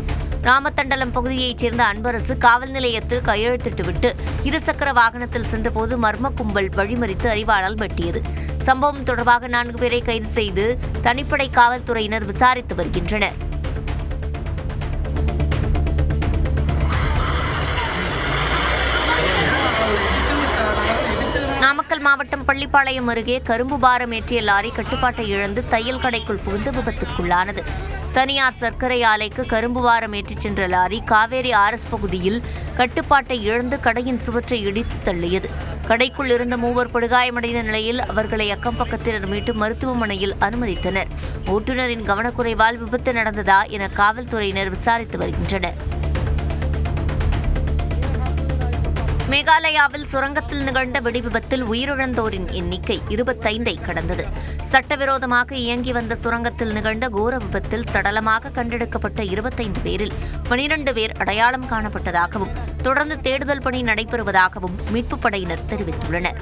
ராமத்தண்டலம் பகுதியைச் சேர்ந்த அன்பரசு காவல் நிலையத்தில் கையெழுத்திட்டுவிட்டு இருசக்கர வாகனத்தில் சென்றபோது மர்ம கும்பல் வழிமறித்து அரிவாளால் வெட்டியது. சம்பவம் தொடர்பாக 4 பேரை கைது செய்து தனிப்படை காவல்துறையினர் விசாரித்து வருகின்றனர். நாமக்கல் மாவட்டம் பள்ளிப்பாளையம் அருகே கரும்பு பாரம் ஏற்றிய லாரி கட்டுப்பாட்டை இழந்து தையல் கடைக்குள் புகுந்து விபத்துக்குள்ளானது. தனியார் சர்க்கரை ஆலைக்கு கரும்பு பாரம் ஏற்றிச் சென்ற லாரி காவேரி RS பகுதியில் கட்டுப்பாட்டை இழந்து கடையின் சுவற்றை இடித்து தள்ளியது. கடைக்குள் இருந்த 3 படுகாயமடைந்த நிலையில் அவர்களை அக்கம் பக்கத்தினர் மீட்டு மருத்துவமனையில் அனுமதித்தனர். ஓட்டுநரின் கவனக்குறைவால் விபத்து நடந்ததா என காவல்துறையினர் விசாரித்து வருகின்றனர். மேகாலயாவில் சுரங்கத்தில் நிகழ்ந்த வெடிவிபத்தில் உயிரிழந்தோரின் எண்ணிக்கை 25ஐ கடந்தது. சட்டவிரோதமாக இயங்கி வந்த சுரங்கத்தில் நிகழ்ந்த கோர விபத்தில் சடலமாக கண்டெடுக்கப்பட்ட 25 பேரில் 12 பேர் அடையாளம் காணப்பட்டதாகவும் தொடர்ந்து தேடுதல் பணி நடைபெறுவதாகவும் மீட்புப் படையினர் தெரிவித்துள்ளனர்.